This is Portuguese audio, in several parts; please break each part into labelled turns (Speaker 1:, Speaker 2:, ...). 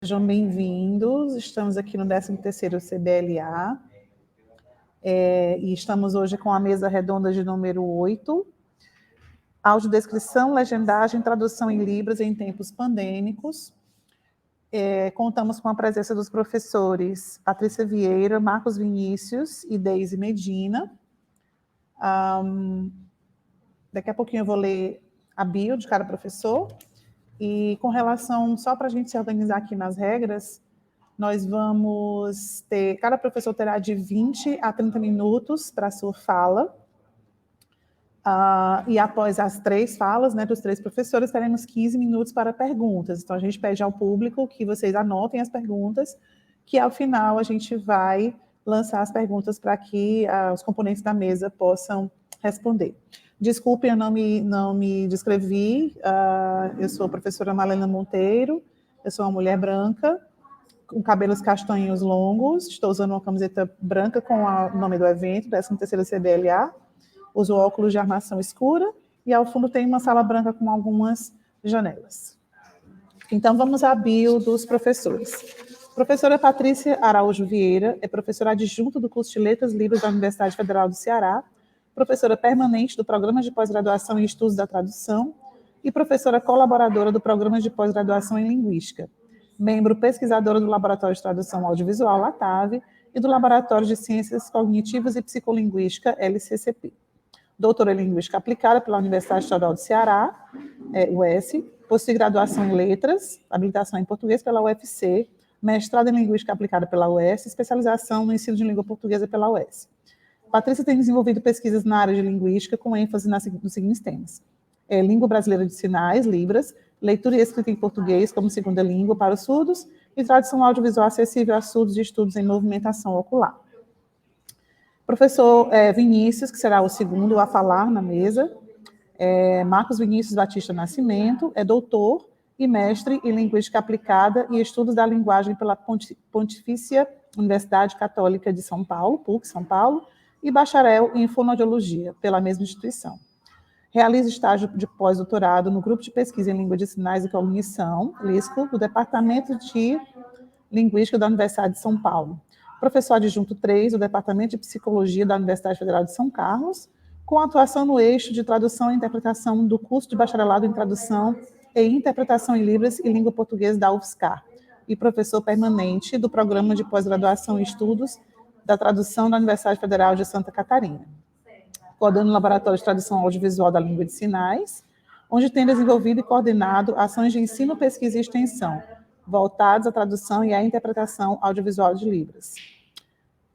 Speaker 1: Sejam bem-vindos, estamos aqui no 13º CBLA, e estamos hoje com a mesa redonda de número 8, audiodescrição, legendagem, tradução em Libras em tempos pandêmicos. Contamos com a presença dos professores Patrícia Vieira, Marcos Vinícius e Deise Medina. Daqui a pouquinho eu vou ler a bio de cada professor. E com relação, só para a gente se organizar aqui nas regras, nós vamos ter, cada professor terá de 20 a 30 minutos para a sua fala, e após as 3 falas, né, dos 3 professores, teremos 15 minutos para perguntas. Então, a gente pede ao público que vocês anotem as perguntas, que ao final a gente vai lançar as perguntas para que os componentes da mesa possam responder. Desculpem, eu não me descrevi, eu sou a professora Malena Monteiro, eu sou uma mulher branca, com cabelos castanhos longos, estou usando uma camiseta branca com o nome do evento, 13º CBLA, uso óculos de armação escura, e ao fundo tem uma sala branca com algumas janelas. Então, vamos à bio dos professores. Professora Patrícia Araújo Vieira é professora adjunta do curso de Letras Livres da Universidade Federal do Ceará, professora permanente do Programa de Pós-Graduação em Estudos da Tradução e professora colaboradora do Programa de Pós-Graduação em Linguística, membro pesquisadora do Laboratório de Tradução Audiovisual, LATAV, e do Laboratório de Ciências Cognitivas e Psicolinguística, LCCP. Doutora em Linguística Aplicada pela Universidade Estadual do Ceará, UES, pós-graduação em Letras, habilitação em Português pela UFC, mestrado em Linguística Aplicada pela UES, especialização no ensino de língua portuguesa pela UES. Patrícia tem desenvolvido pesquisas na área de linguística com ênfase nos seguintes temas: língua brasileira de sinais, Libras, leitura e escrita em português como segunda língua para os surdos e tradução audiovisual acessível a surdos e estudos em movimentação ocular. Professor Vinícius, que será o segundo a falar na mesa, Marcos Vinícius Batista Nascimento, é doutor e mestre em Linguística Aplicada e Estudos da Linguagem pela Pontifícia Universidade Católica de São Paulo, PUC São Paulo, e bacharel em Fonoaudiologia pela mesma instituição. Realiza estágio de pós-doutorado no Grupo de Pesquisa em Língua de Sinais e Cognição, LISCO, do Departamento de Linguística da Universidade de São Paulo. Professor adjunto 3 do Departamento de Psicologia da Universidade Federal de São Carlos, com atuação no eixo de tradução e interpretação do curso de bacharelado em tradução e interpretação em Libras e língua portuguesa da UFSCar, e professor permanente do Programa de Pós-Graduação em Estudos da Tradução da Universidade Federal de Santa Catarina. Coordena o Laboratório de Tradução Audiovisual da Língua de Sinais, onde tem desenvolvido e coordenado ações de ensino, pesquisa e extensão, voltados à tradução e à interpretação audiovisual de Libras.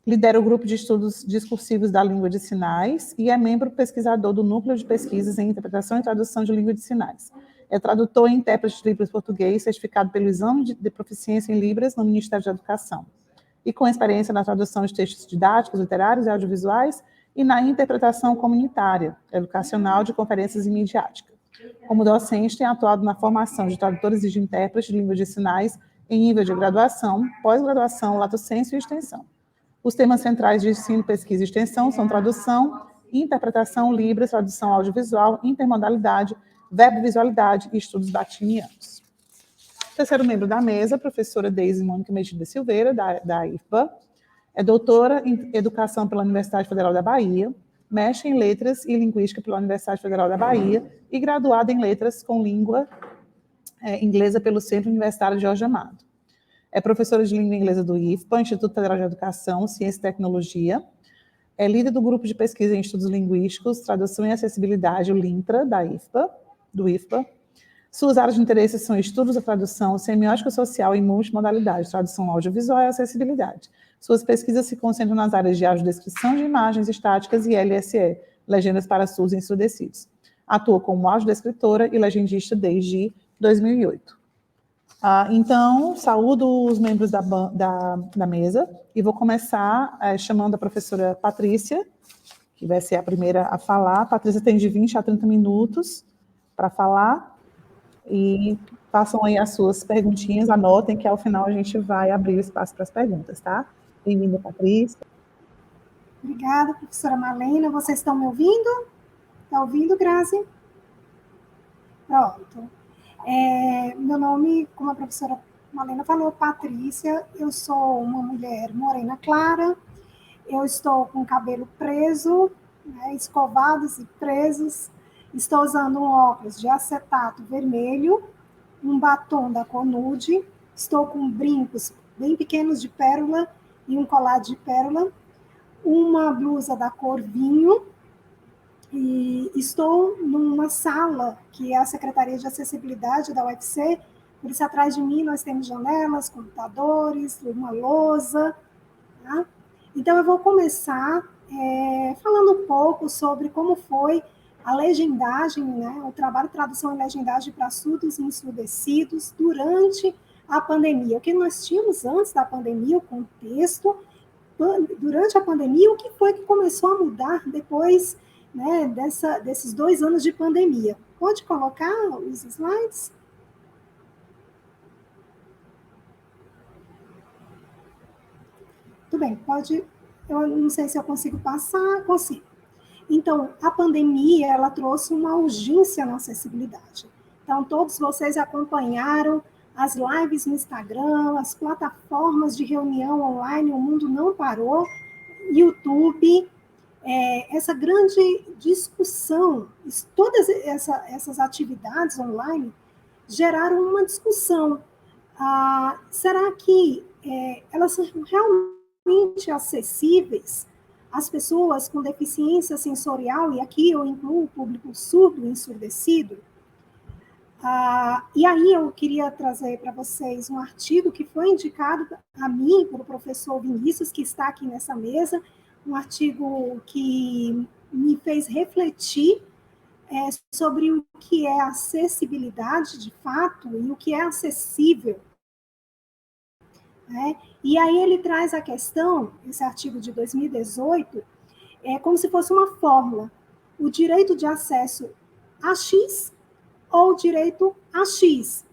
Speaker 1: Lidera o Grupo de Estudos Discursivos da Língua de Sinais e é membro pesquisador do Núcleo de Pesquisas em Interpretação e Tradução de Língua de Sinais. É tradutor e intérprete de Libras português, certificado pelo Exame de Proficiência em Libras no Ministério da Educação, e com experiência na tradução de textos didáticos, literários e audiovisuais e na interpretação comunitária, educacional de conferências e midiática. Como docente, tem atuado na formação de tradutores e de intérpretes de língua de sinais em nível de graduação, pós-graduação, lato sensu e extensão. Os temas centrais de ensino, pesquisa e extensão são tradução, interpretação, Libras, tradução audiovisual, intermodalidade, verbovisualidade e estudos batinianos. Terceiro membro da mesa, professora Deise Mônica Medina Silveira, da IFBA, é doutora em Educação pela Universidade Federal da Bahia, mestre em Letras e Linguística pela Universidade Federal da Bahia e graduada em Letras com Língua Inglesa pelo Centro Universitário Jorge Amado. É professora de Língua Inglesa do IFPA, Instituto Federal de Educação, Ciência e Tecnologia. É líder do Grupo de Pesquisa em Estudos Linguísticos, Tradução e Acessibilidade, o LINTRA, do IFPA. Suas áreas de interesse são estudos da tradução, semiótica social e multimodalidade, tradução audiovisual e acessibilidade. Suas pesquisas se concentram nas áreas de audiodescrição de imagens estáticas e LSE, legendas para surdos e ensurdecidos. Atua como audiodescritora e legendista desde 2008. Então, saúdo os membros da mesa e vou começar chamando a professora Patrícia, que vai ser a primeira a falar. A Patrícia tem de 20 a 30 minutos para falar. E façam aí as suas perguntinhas, anotem que ao final a gente vai abrir o espaço para as perguntas, tá? Bem-vinda, Patrícia.
Speaker 2: Obrigada, professora Malena. Vocês estão me ouvindo? Está ouvindo, Grazi? Pronto. Meu nome, como a professora Malena falou, Patrícia, eu sou uma mulher morena clara, eu estou com o cabelo preso, né, escovados e presos, estou usando um óculos de acetato vermelho, um batom da cor nude, estou com brincos bem pequenos de pérola e um colar de pérola, uma blusa da cor vinho, e estou numa sala que é a Secretaria de Acessibilidade da UFC, por isso atrás de mim nós temos janelas, computadores, uma lousa, tá? Então eu vou começar falando um pouco sobre como foi a legendagem, né, o trabalho de tradução e legendagem para surdos e ensurdecidos durante a pandemia. O que nós tínhamos antes da pandemia, o contexto, durante a pandemia, o que foi que começou a mudar depois, né, desses 2 anos de pandemia. Pode colocar os slides? Tudo bem, pode. Eu não sei se eu consigo passar, consigo. Então, a pandemia, ela trouxe uma urgência na acessibilidade. Então, todos vocês acompanharam as lives no Instagram, as plataformas de reunião online, o mundo não parou, YouTube, essa grande discussão, todas essas atividades online geraram uma discussão. Será que elas são realmente acessíveis às pessoas com deficiência sensorial? E aqui eu incluo o público surdo e ensurdecido. E aí eu queria trazer para vocês um artigo que foi indicado a mim pelo professor Vinícius, que está aqui nessa mesa, um artigo que me fez refletir sobre o que é acessibilidade de fato e o que é acessível. Né? E aí ele traz a questão, esse artigo de 2018, como se fosse uma fórmula. O direito de acesso a X ou o direito a X.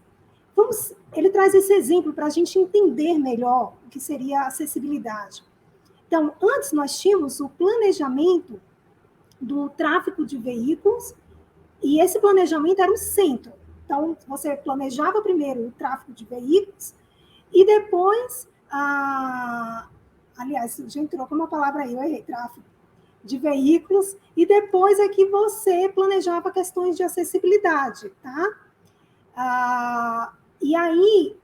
Speaker 2: Ele traz esse exemplo para a gente entender melhor o que seria a acessibilidade. Então, antes nós tínhamos o planejamento do tráfego de veículos, e esse planejamento era o centro. Então, você planejava primeiro o tráfego de veículos, e depois, aliás, já entrou com uma palavra aí, eu errei, tráfego de veículos, e depois é que você planejava questões de acessibilidade, tá? E aí,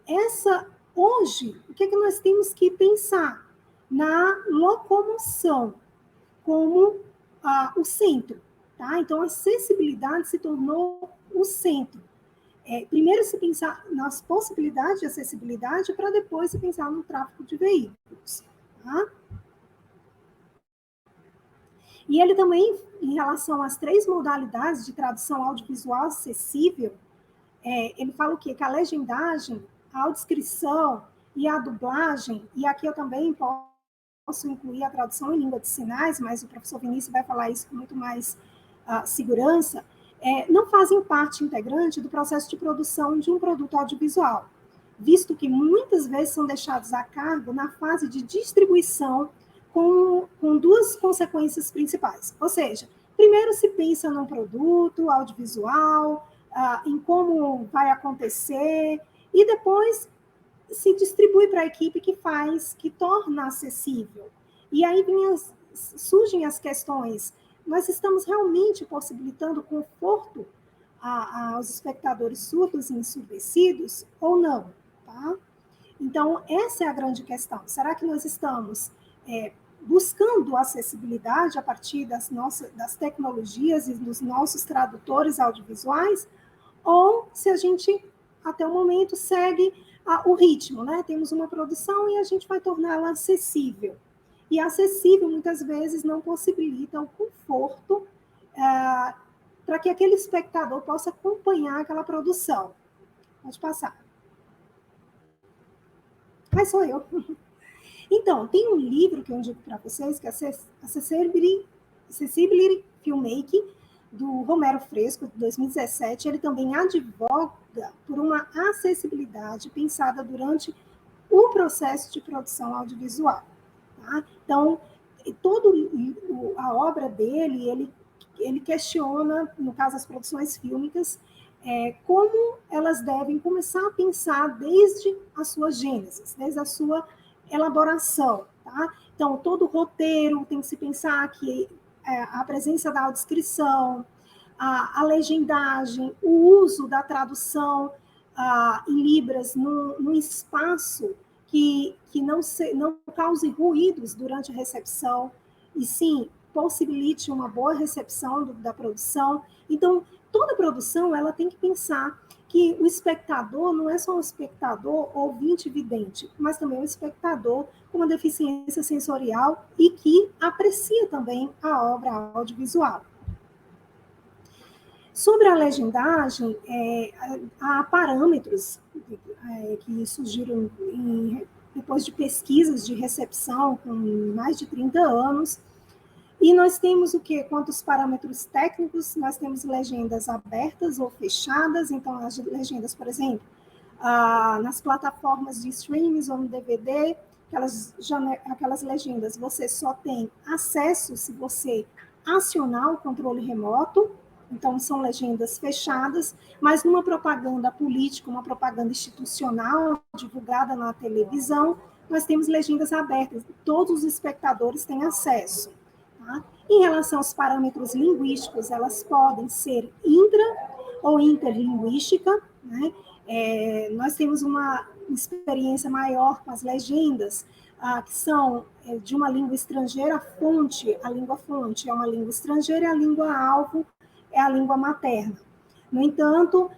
Speaker 2: hoje, o que nós temos que pensar? Na locomoção como o centro, tá? Então, a acessibilidade se tornou o centro. Primeiro se pensar nas possibilidades de acessibilidade para depois se pensar no tráfego de veículos, tá? E ele também, em relação às 3 modalidades de tradução audiovisual acessível, ele fala o quê? Que a legendagem, a audiodescrição e a dublagem, e aqui eu também posso incluir a tradução em língua de sinais, mas o professor Vinícius vai falar isso com muito mais segurança, não fazem parte integrante do processo de produção de um produto audiovisual, visto que muitas vezes são deixados a cargo na fase de distribuição com 2 consequências principais. Ou seja, primeiro se pensa num produto audiovisual, em como vai acontecer, e depois se distribui para a equipe que torna acessível. E aí surgem as questões, nós estamos realmente possibilitando conforto aos espectadores surdos e ensurdecidos ou não? Tá? Então, essa é a grande questão. Será que nós estamos buscando acessibilidade a partir das tecnologias e dos nossos tradutores audiovisuais? Ou se a gente, até o momento, segue o ritmo, né? Temos uma produção e a gente vai torná-la acessível. E acessível, muitas vezes, não possibilita o conforto para que aquele espectador possa acompanhar aquela produção. Pode passar. Mas sou eu. Então, tem um livro que eu indico para vocês, que é Accessibility Filmmaking, do Romero Fresco, de 2017. Ele também advoga por uma acessibilidade pensada durante o processo de produção audiovisual. Tá? Então, toda a obra dele, ele questiona, no caso, as produções fílmicas, como elas devem começar a pensar desde a sua gênese, desde a sua elaboração, tá? Então, todo roteiro tem que se pensar que a presença da audiodescrição, a legendagem, o uso da tradução em Libras num espaço que não cause ruídos durante a recepção, e sim possibilite uma boa recepção da produção. Então, toda produção ela tem que pensar que o espectador não é só um espectador ouvinte vidente, mas também um espectador com uma deficiência sensorial e que aprecia também a obra audiovisual. Sobre a legendagem, há parâmetros que surgiram depois de pesquisas de recepção com mais de 30 anos, e nós temos o quê? Quantos parâmetros técnicos? Nós temos legendas abertas ou fechadas, então as legendas, por exemplo, nas plataformas de streams ou no DVD, aquelas legendas você só tem acesso se você acionar o controle remoto, então são legendas fechadas, mas numa propaganda política, uma propaganda institucional divulgada na televisão, nós temos legendas abertas, todos os espectadores têm acesso. Tá? Em relação aos parâmetros linguísticos, elas podem ser intra- ou interlinguística, né? Nós temos uma experiência maior com as legendas, que são de uma língua estrangeira, a língua fonte é uma língua estrangeira e a língua alvo é a língua materna. No entanto,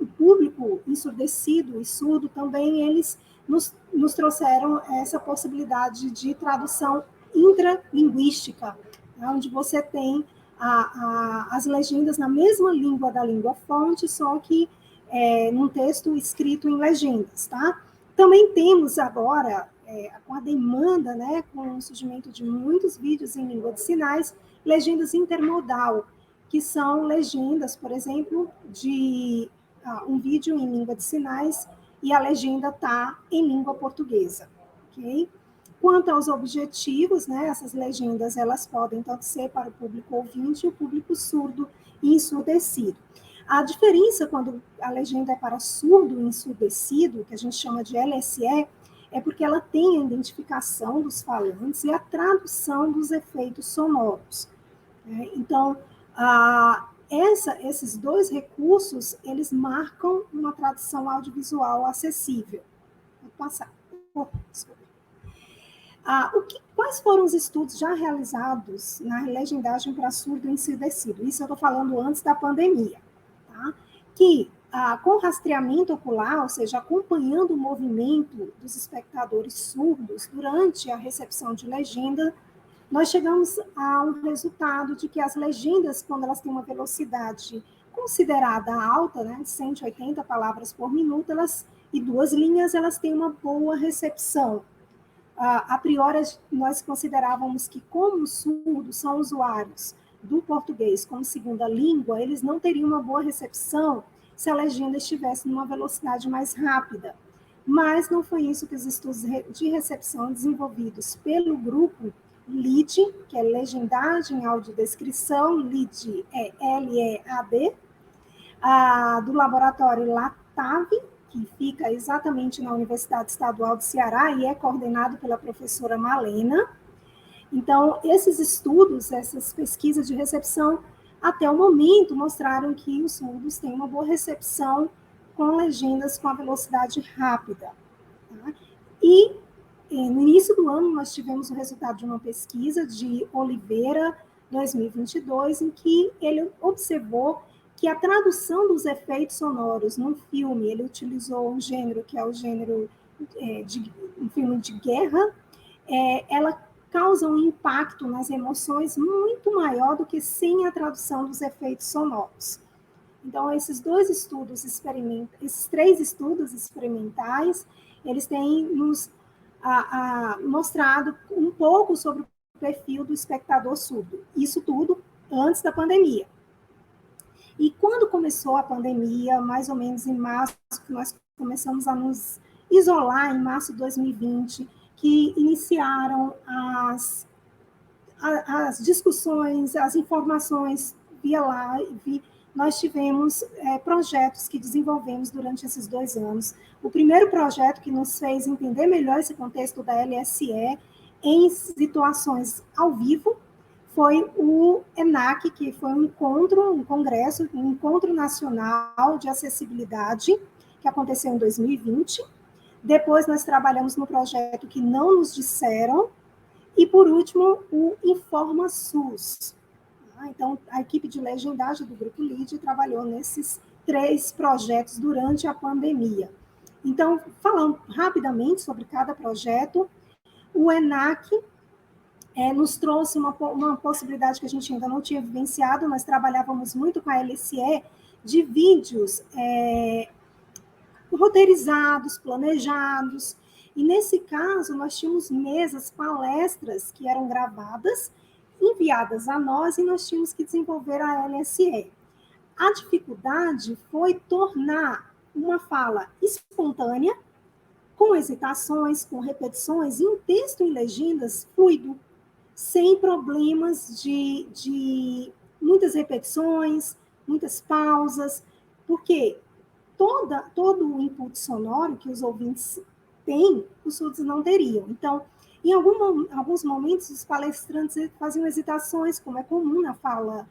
Speaker 2: o público ensurdecido e surdo também, eles nos trouxeram essa possibilidade de tradução intralinguística, onde você tem as legendas na mesma língua da língua fonte, só que num texto escrito em legendas, tá? Também temos agora, com a demanda, né, com o surgimento de muitos vídeos em língua de sinais, legendas intermodal, que são legendas, por exemplo, de um vídeo em língua de sinais e a legenda está em língua portuguesa, ok? Quanto aos objetivos, né, essas legendas elas podem tanto ser para o público ouvinte e o público surdo e ensurdecido. A diferença quando a legenda é para surdo e ensurdecido, que a gente chama de LSE, é porque ela tem a identificação dos falantes e a tradução dos efeitos sonoros. Né? Então, esses dois recursos, eles marcam uma tradução audiovisual acessível. Vou passar. Quais foram os estudos já realizados na legendagem para surdo e ensurdecido? Isso eu estou falando antes da pandemia. Tá? Que, com rastreamento ocular, ou seja, acompanhando o movimento dos espectadores surdos durante a recepção de legenda, nós chegamos a um resultado de que as legendas, quando elas têm uma velocidade considerada alta, né, 180 palavras por minuto, e 2 linhas, elas têm uma boa recepção. A priori, nós considerávamos que, como os surdos são usuários do português como segunda língua, eles não teriam uma boa recepção se a legenda estivesse numa velocidade mais rápida. Mas não foi isso que os estudos de recepção desenvolvidos pelo grupo LEAD, que é Legendagem, Audiodescrição, LEAD é L-E-A-D, do laboratório LATAV, que fica exatamente na Universidade Estadual do Ceará e é coordenado pela professora Malena. Então, esses estudos, essas pesquisas de recepção, até o momento, mostraram que os surdos têm uma boa recepção com legendas com a velocidade rápida. Tá? E no início do ano, nós tivemos o resultado de uma pesquisa de Oliveira, 2022, em que ele observou que a tradução dos efeitos sonoros num filme, ele utilizou um gênero que é o gênero um filme de guerra, ela causa um impacto nas emoções muito maior do que sem a tradução dos efeitos sonoros. Então, esses 3 estudos experimentais, eles têm nos mostrado um pouco sobre o perfil do espectador surdo. Isso tudo antes da pandemia. E quando começou a pandemia, mais ou menos em março, que nós começamos a nos isolar, em março de 2020, que iniciaram as discussões, as informações via lá, nós tivemos projetos que desenvolvemos durante esses 2 anos. O primeiro projeto que nos fez entender melhor esse contexto da LSE em situações ao vivo foi o ENAC, que foi um congresso, um encontro nacional de acessibilidade, que aconteceu em 2020. Depois nós trabalhamos no projeto que não nos disseram, e por último o Informa SUS. Então, a equipe de legendagem do Grupo LID trabalhou nesses 3 projetos durante a pandemia. Então, falando rapidamente sobre cada projeto, o ENAC nos trouxe uma possibilidade que a gente ainda não tinha vivenciado. Nós trabalhávamos muito com a LSE de vídeos roteirizados, planejados, e nesse caso nós tínhamos mesas, palestras que eram gravadas, enviadas a nós, e nós tínhamos que desenvolver a LSE. A dificuldade foi tornar uma fala espontânea, com hesitações, com repetições, e um texto em legendas fluido, sem problemas de muitas repetições, muitas pausas, porque todo o input sonoro que os ouvintes têm, os surdos não teriam. Então, em alguns momentos, os palestrantes faziam hesitações, como é comum na fala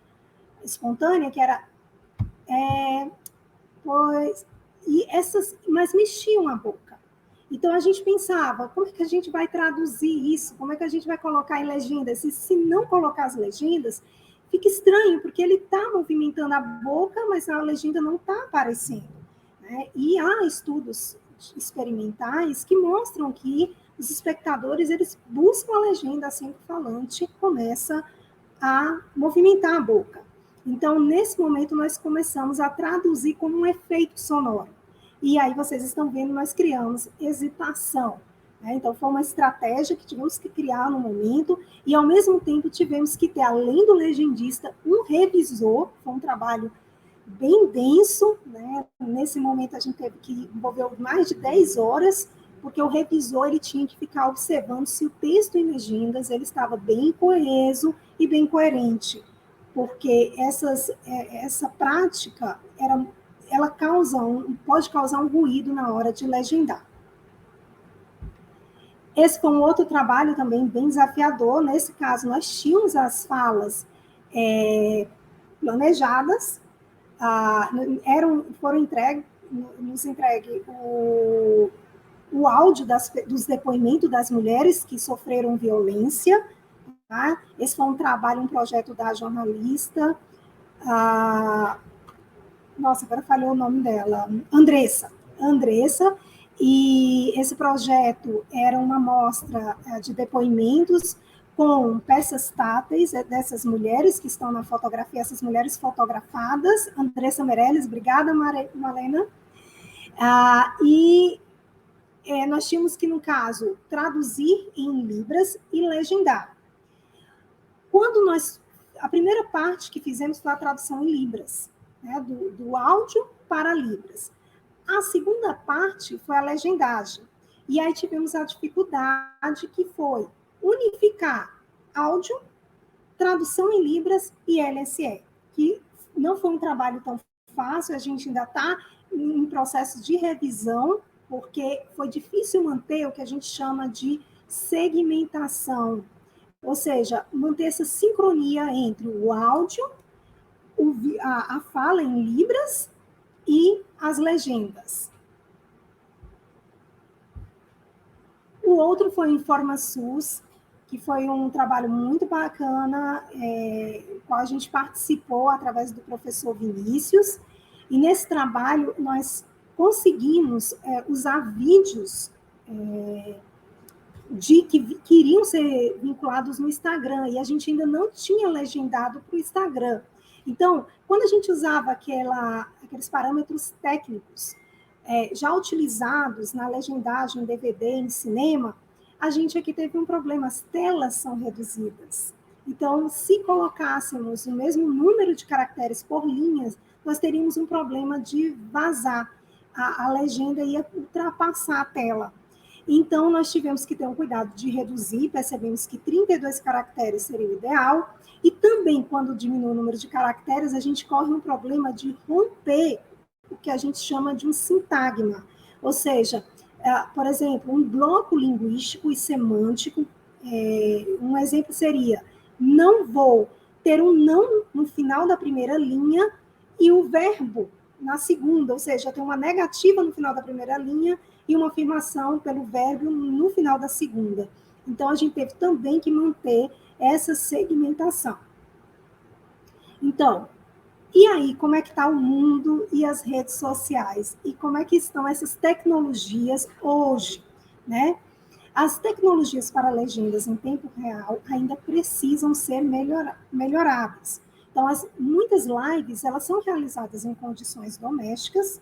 Speaker 2: espontânea, que era mas mexiam a boca. Então, a gente pensava, como é que a gente vai traduzir isso? Como é que a gente vai colocar em legendas? Se não colocar as legendas, fica estranho, porque ele está movimentando a boca, mas a legenda não está aparecendo. E há estudos experimentais que mostram que os espectadores eles buscam a legenda assim que o falante começa a movimentar a boca. Então, nesse momento, nós começamos a traduzir como um efeito sonoro. E aí, vocês estão vendo, nós criamos hesitação. Então, foi uma estratégia que tivemos que criar no momento, e, ao mesmo tempo, tivemos que ter, além do legendista, um revisor. Foi um trabalho bem denso, né? Nesse momento a gente teve que envolver mais de 10 horas, porque o revisor ele tinha que ficar observando se o texto em legendas ele estava bem coeso e bem coerente, porque essa prática ela pode causar um ruído na hora de legendar. Esse foi um outro trabalho também bem desafiador. Nesse caso, nós tínhamos as falas planejadas, nos entregue o áudio dos depoimentos das mulheres que sofreram violência. Tá? Esse foi um trabalho, um projeto da jornalista, agora falhou o nome dela, Andressa, e esse projeto era uma amostra de depoimentos com peças táteis dessas mulheres que estão na fotografia, essas mulheres fotografadas. Andressa Meirelles, obrigada, Malena. Nós tínhamos que, no caso, traduzir em libras e legendar. A primeira parte que fizemos foi a tradução em libras, né, do áudio para libras. A segunda parte foi a legendagem. E aí tivemos a dificuldade que foi unificar áudio, tradução em libras e LSE, que não foi um trabalho tão fácil, a gente ainda está em processo de revisão, porque foi difícil manter o que a gente chama de segmentação, ou seja, manter essa sincronia entre o áudio, a fala em libras e as legendas. O outro foi o Informa SUS, que foi um trabalho muito bacana, qual a gente participou através do professor Vinícius, e nesse trabalho nós conseguimos usar vídeos que iriam ser vinculados no Instagram, e a gente ainda não tinha legendado para o Instagram. Então, quando a gente usava aqueles parâmetros técnicos já utilizados na legendagem em DVD, em cinema, a gente aqui teve um problema, as telas são reduzidas. Então, se colocássemos o mesmo número de caracteres por linhas, nós teríamos um problema de vazar. A legenda ia ultrapassar a tela. Então, nós tivemos que ter um cuidado de reduzir, percebemos que 32 caracteres seria o ideal, e também também, quando diminui o número de caracteres, a gente corre um problema de romper o que a gente chama de um sintagma. Ou seja, por exemplo, um bloco linguístico e semântico, um exemplo seria, não vou ter um não no final da primeira linha e o verbo na segunda, ou seja, tem uma negativa no final da primeira linha e uma afirmação pelo verbo no final da segunda. Então, a gente teve também que manter essa segmentação. Então, e aí, como é que está o mundo e as redes sociais? E como é que estão essas tecnologias hoje, né? As tecnologias para legendas em tempo real ainda precisam ser melhoradas. Então, muitas lives, elas são realizadas em condições domésticas.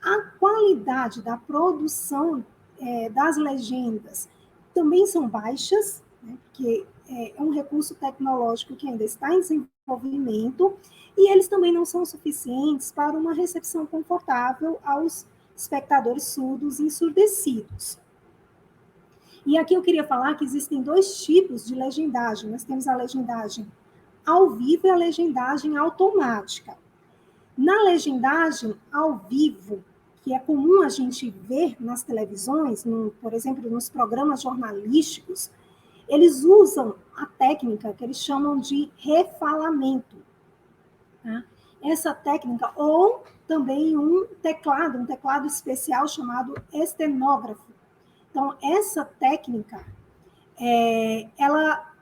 Speaker 2: A qualidade da produção das legendas também são baixas, né, porque é um recurso tecnológico que ainda está em desenvolvimento, e eles também não são suficientes para uma recepção confortável aos espectadores surdos e ensurdecidos. E aqui eu queria falar que existem 2 tipos de legendagem. Nós temos a legendagem ao vivo e a legendagem automática. Na legendagem ao vivo, que é comum a gente ver nas televisões, por exemplo, nos programas jornalísticos, eles usam a técnica que eles chamam de refalamento. Tá? Essa técnica, ou também um teclado especial chamado estenógrafo. Então, essa técnica, ela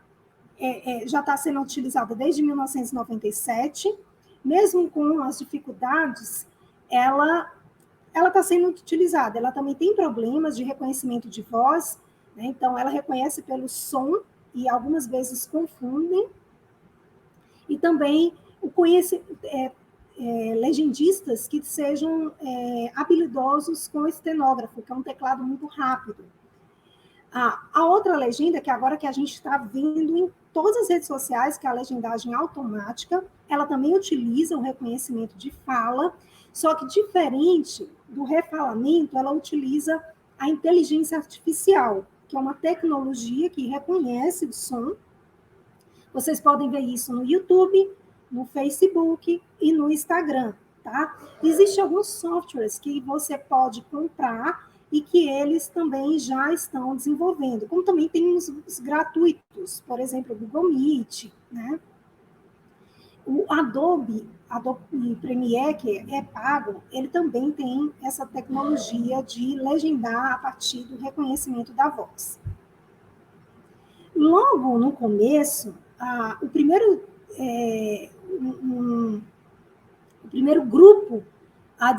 Speaker 2: já está sendo utilizada desde 1997, mesmo com as dificuldades, ela está sendo utilizada. Ela também tem problemas de reconhecimento de voz, né? Então, ela reconhece pelo som e algumas vezes confundem. E também legendistas que sejam habilidosos com o estenógrafo, que é um teclado muito rápido. A outra legenda, que agora que a gente está vendo em todas as redes sociais, que é a legendagem automática, ela também utiliza o reconhecimento de fala, só que diferente do refalamento, ela utiliza a inteligência artificial, que é uma tecnologia que reconhece o som. Vocês podem ver isso no YouTube, no Facebook e no Instagram, tá? Existem alguns softwares que você pode comprar e que eles também já estão desenvolvendo, como também tem os gratuitos, por exemplo, o Google Meet, né? O Adobe Premiere, que é pago, ele também tem essa tecnologia de legendar a partir do reconhecimento da voz. Logo no começo, o primeiro grupo a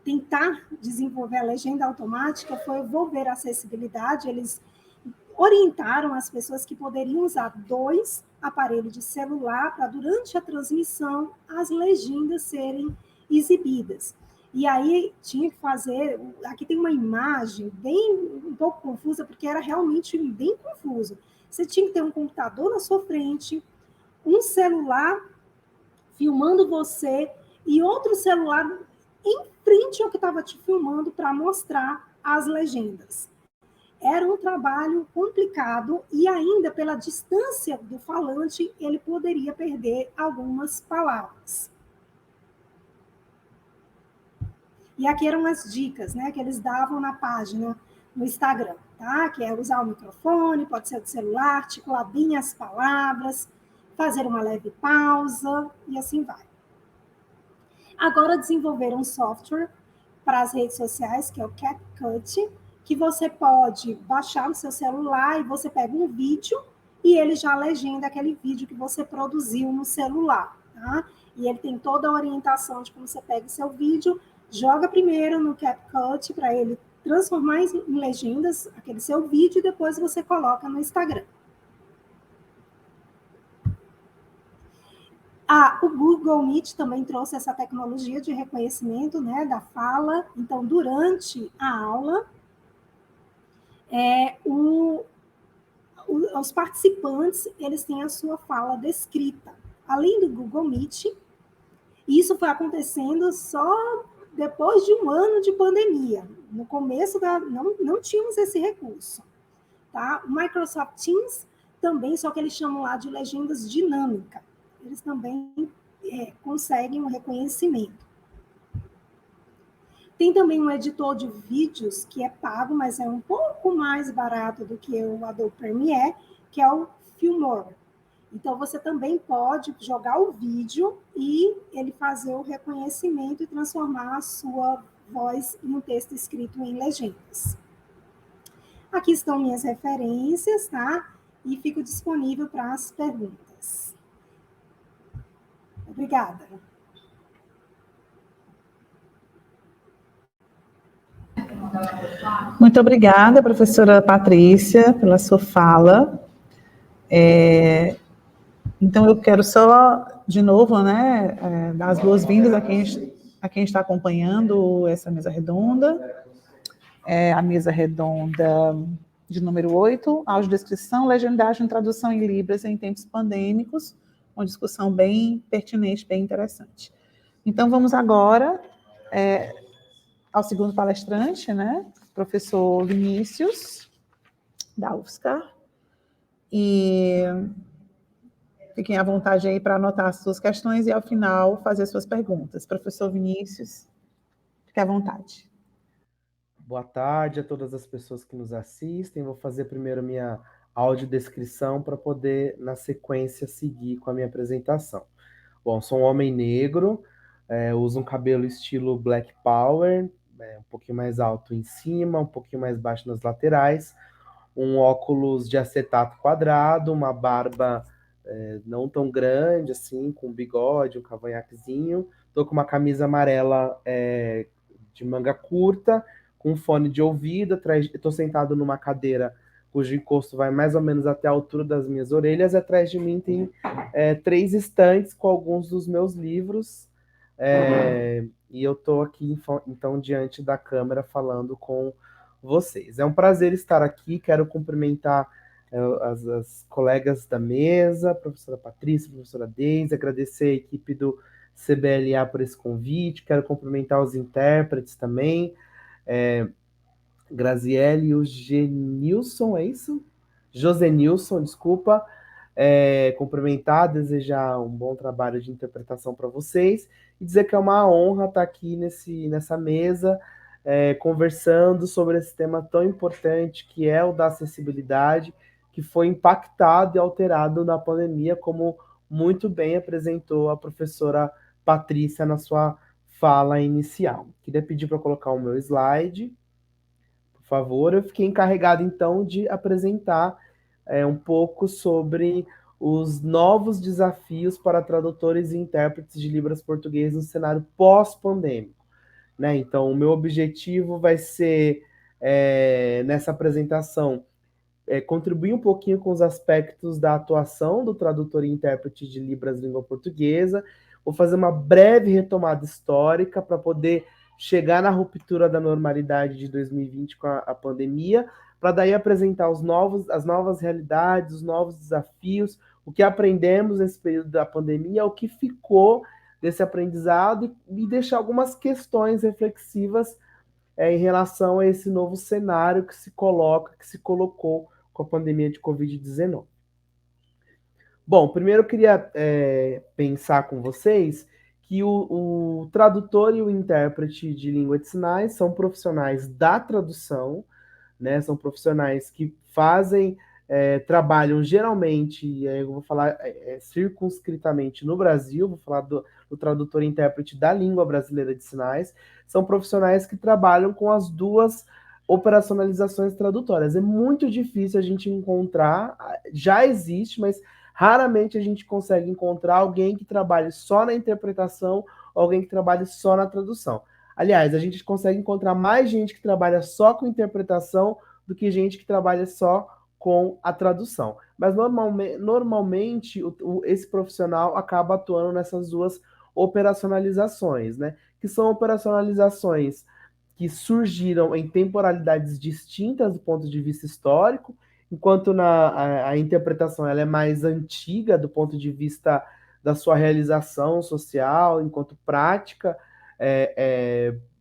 Speaker 2: tentar desenvolver a legenda automática foi o Volver Acessibilidade. Eles orientaram as pessoas que poderiam usar 2 aparelhos de celular para, durante a transmissão, as legendas serem exibidas. E aí tinha que fazer... Aqui tem uma imagem um pouco confusa, porque era realmente bem confuso. Você tinha que ter um computador na sua frente, um celular filmando você e outro celular em frente ao que estava te filmando para mostrar as legendas. Era um trabalho complicado e ainda pela distância do falante, ele poderia perder algumas palavras. E aqui eram as dicas, né, que eles davam na página, no Instagram, tá? Que é usar o microfone, pode ser do celular, articular bem as palavras, fazer uma leve pausa e assim vai. Agora desenvolveram um software para as redes sociais, que é o CapCut, que você pode baixar no seu celular e você pega um vídeo e ele já legenda aquele vídeo que você produziu no celular, tá? E ele tem toda a orientação de como você pega o seu vídeo, joga primeiro no CapCut para ele transformar em legendas aquele seu vídeo e depois você coloca no Instagram. O Google Meet também trouxe essa tecnologia de reconhecimento, né, da fala. Então, durante a aula, os participantes eles têm a sua fala descrita. Além do Google Meet, isso foi acontecendo só depois de 1 ano de pandemia. No começo, não tínhamos esse recurso. Tá? O Microsoft Teams também, só que eles chamam lá de legendas dinâmicas. Eles também conseguem um reconhecimento. Tem também um editor de vídeos que é pago, mas é um pouco mais barato do que o Adobe Premiere, que é o Filmora. Então, você também pode jogar o vídeo e ele fazer o reconhecimento e transformar a sua voz em um texto escrito em legendas. Aqui estão minhas referências, tá? E fico disponível para as perguntas. Obrigada.
Speaker 1: Muito obrigada, professora Patrícia, pela sua fala. Então, eu quero só, de novo, né, dar as boas-vindas a quem está acompanhando essa mesa redonda. A mesa redonda de número 8, audiodescrição, legendagem e tradução em Libras em tempos pandêmicos, uma discussão bem pertinente, bem interessante. Então, vamos agora ao segundo palestrante, né, professor Vinícius, da UFSCar, e fiquem à vontade aí para anotar as suas questões e, ao final, fazer suas perguntas. Professor Vinícius, fique à vontade.
Speaker 3: Boa tarde a todas as pessoas que nos assistem. Vou fazer primeiro minha audiodescrição para poder, na sequência, seguir com a minha apresentação. Bom, sou um homem negro, uso um cabelo estilo Black Power, um pouquinho mais alto em cima, um pouquinho mais baixo nas laterais, um óculos de acetato quadrado, uma barba não tão grande assim, com bigode, um cavanhaquezinho. Estou com uma camisa amarela de manga curta, com um fone de ouvido. Estou sentado numa cadeira cujo encosto vai mais ou menos até a altura das minhas orelhas. Atrás de mim tem 3 estantes com alguns dos meus livros. E eu estou aqui, então, diante da câmera falando com vocês. É um prazer estar aqui. Quero cumprimentar as colegas da mesa, a professora Patrícia, a professora Deise, agradecer a equipe do CBLA por esse convite. Quero cumprimentar os intérpretes também, Graziele e Eugenilson, é isso? Josenilson, desculpa. Cumprimentar, desejar um bom trabalho de interpretação para vocês e dizer que é uma honra estar aqui nessa mesa, conversando sobre esse tema tão importante que é o da acessibilidade, que foi impactado e alterado na pandemia, como muito bem apresentou a professora Patrícia na sua fala inicial. Queria pedir para colocar o meu slide, por favor. Eu fiquei encarregado, então, de apresentar um pouco sobre os novos desafios para tradutores e intérpretes de Libras português no cenário pós-pandêmico, né? Então, o meu objetivo vai ser, nessa apresentação, contribuir um pouquinho com os aspectos da atuação do tradutor e intérprete de Libras língua portuguesa. Vou fazer uma breve retomada histórica para poder chegar na ruptura da normalidade de 2020 com a pandemia, para daí apresentar as novas realidades, os novos desafios, o que aprendemos nesse período da pandemia, o que ficou desse aprendizado e deixar algumas questões reflexivas em relação a esse novo cenário que se colocou com a pandemia de Covid-19. Bom, primeiro eu queria pensar com vocês que o tradutor e o intérprete de língua de sinais são profissionais da tradução, né? São profissionais que trabalham geralmente, eu vou falar circunscritamente no Brasil, vou falar do tradutor e intérprete da língua brasileira de sinais. São profissionais que trabalham com as duas operacionalizações tradutórias. É muito difícil a gente encontrar, já existe, mas raramente a gente consegue encontrar alguém que trabalhe só na interpretação ou alguém que trabalhe só na tradução. Aliás, a gente consegue encontrar mais gente que trabalha só com interpretação do que gente que trabalha só com a tradução. Mas normalmente esse profissional acaba atuando nessas duas operacionalizações, né? Que são operacionalizações que surgiram em temporalidades distintas do ponto de vista histórico, enquanto a interpretação ela é mais antiga do ponto de vista da sua realização social, enquanto prática,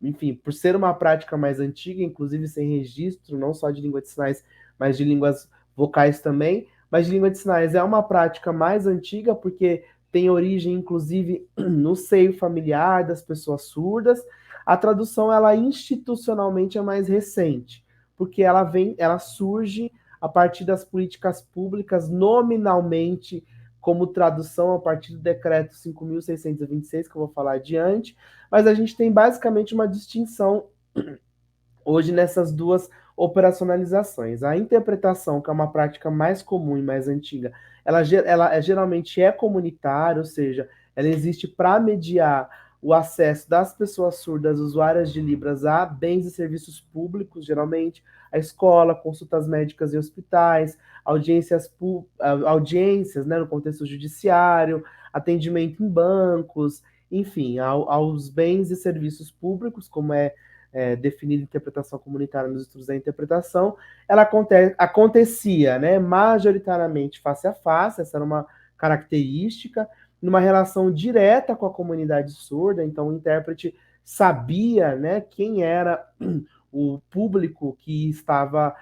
Speaker 3: enfim, por ser uma prática mais antiga, inclusive sem registro, não só de língua de sinais, mas de línguas vocais também, mas língua de sinais é uma prática mais antiga, porque tem origem, inclusive, no seio familiar das pessoas surdas. A tradução, ela institucionalmente é mais recente, porque ela surge a partir das políticas públicas, nominalmente como tradução a partir do decreto 5.626, que eu vou falar adiante, mas a gente tem basicamente uma distinção hoje nessas duas operacionalizações. A interpretação, que é uma prática mais comum e mais antiga, ela geralmente é comunitária, ou seja, ela existe para mediar o acesso das pessoas surdas, usuárias de Libras, a bens e serviços públicos, geralmente a escola, consultas médicas em hospitais, audiências, né, no contexto judiciário, atendimento em bancos, enfim, aos bens e serviços públicos, como definida interpretação comunitária nos estudos da interpretação, ela acontecia, né, majoritariamente face a face, essa era uma característica, numa relação direta com a comunidade surda, então o intérprete sabia, né, quem era o público que estava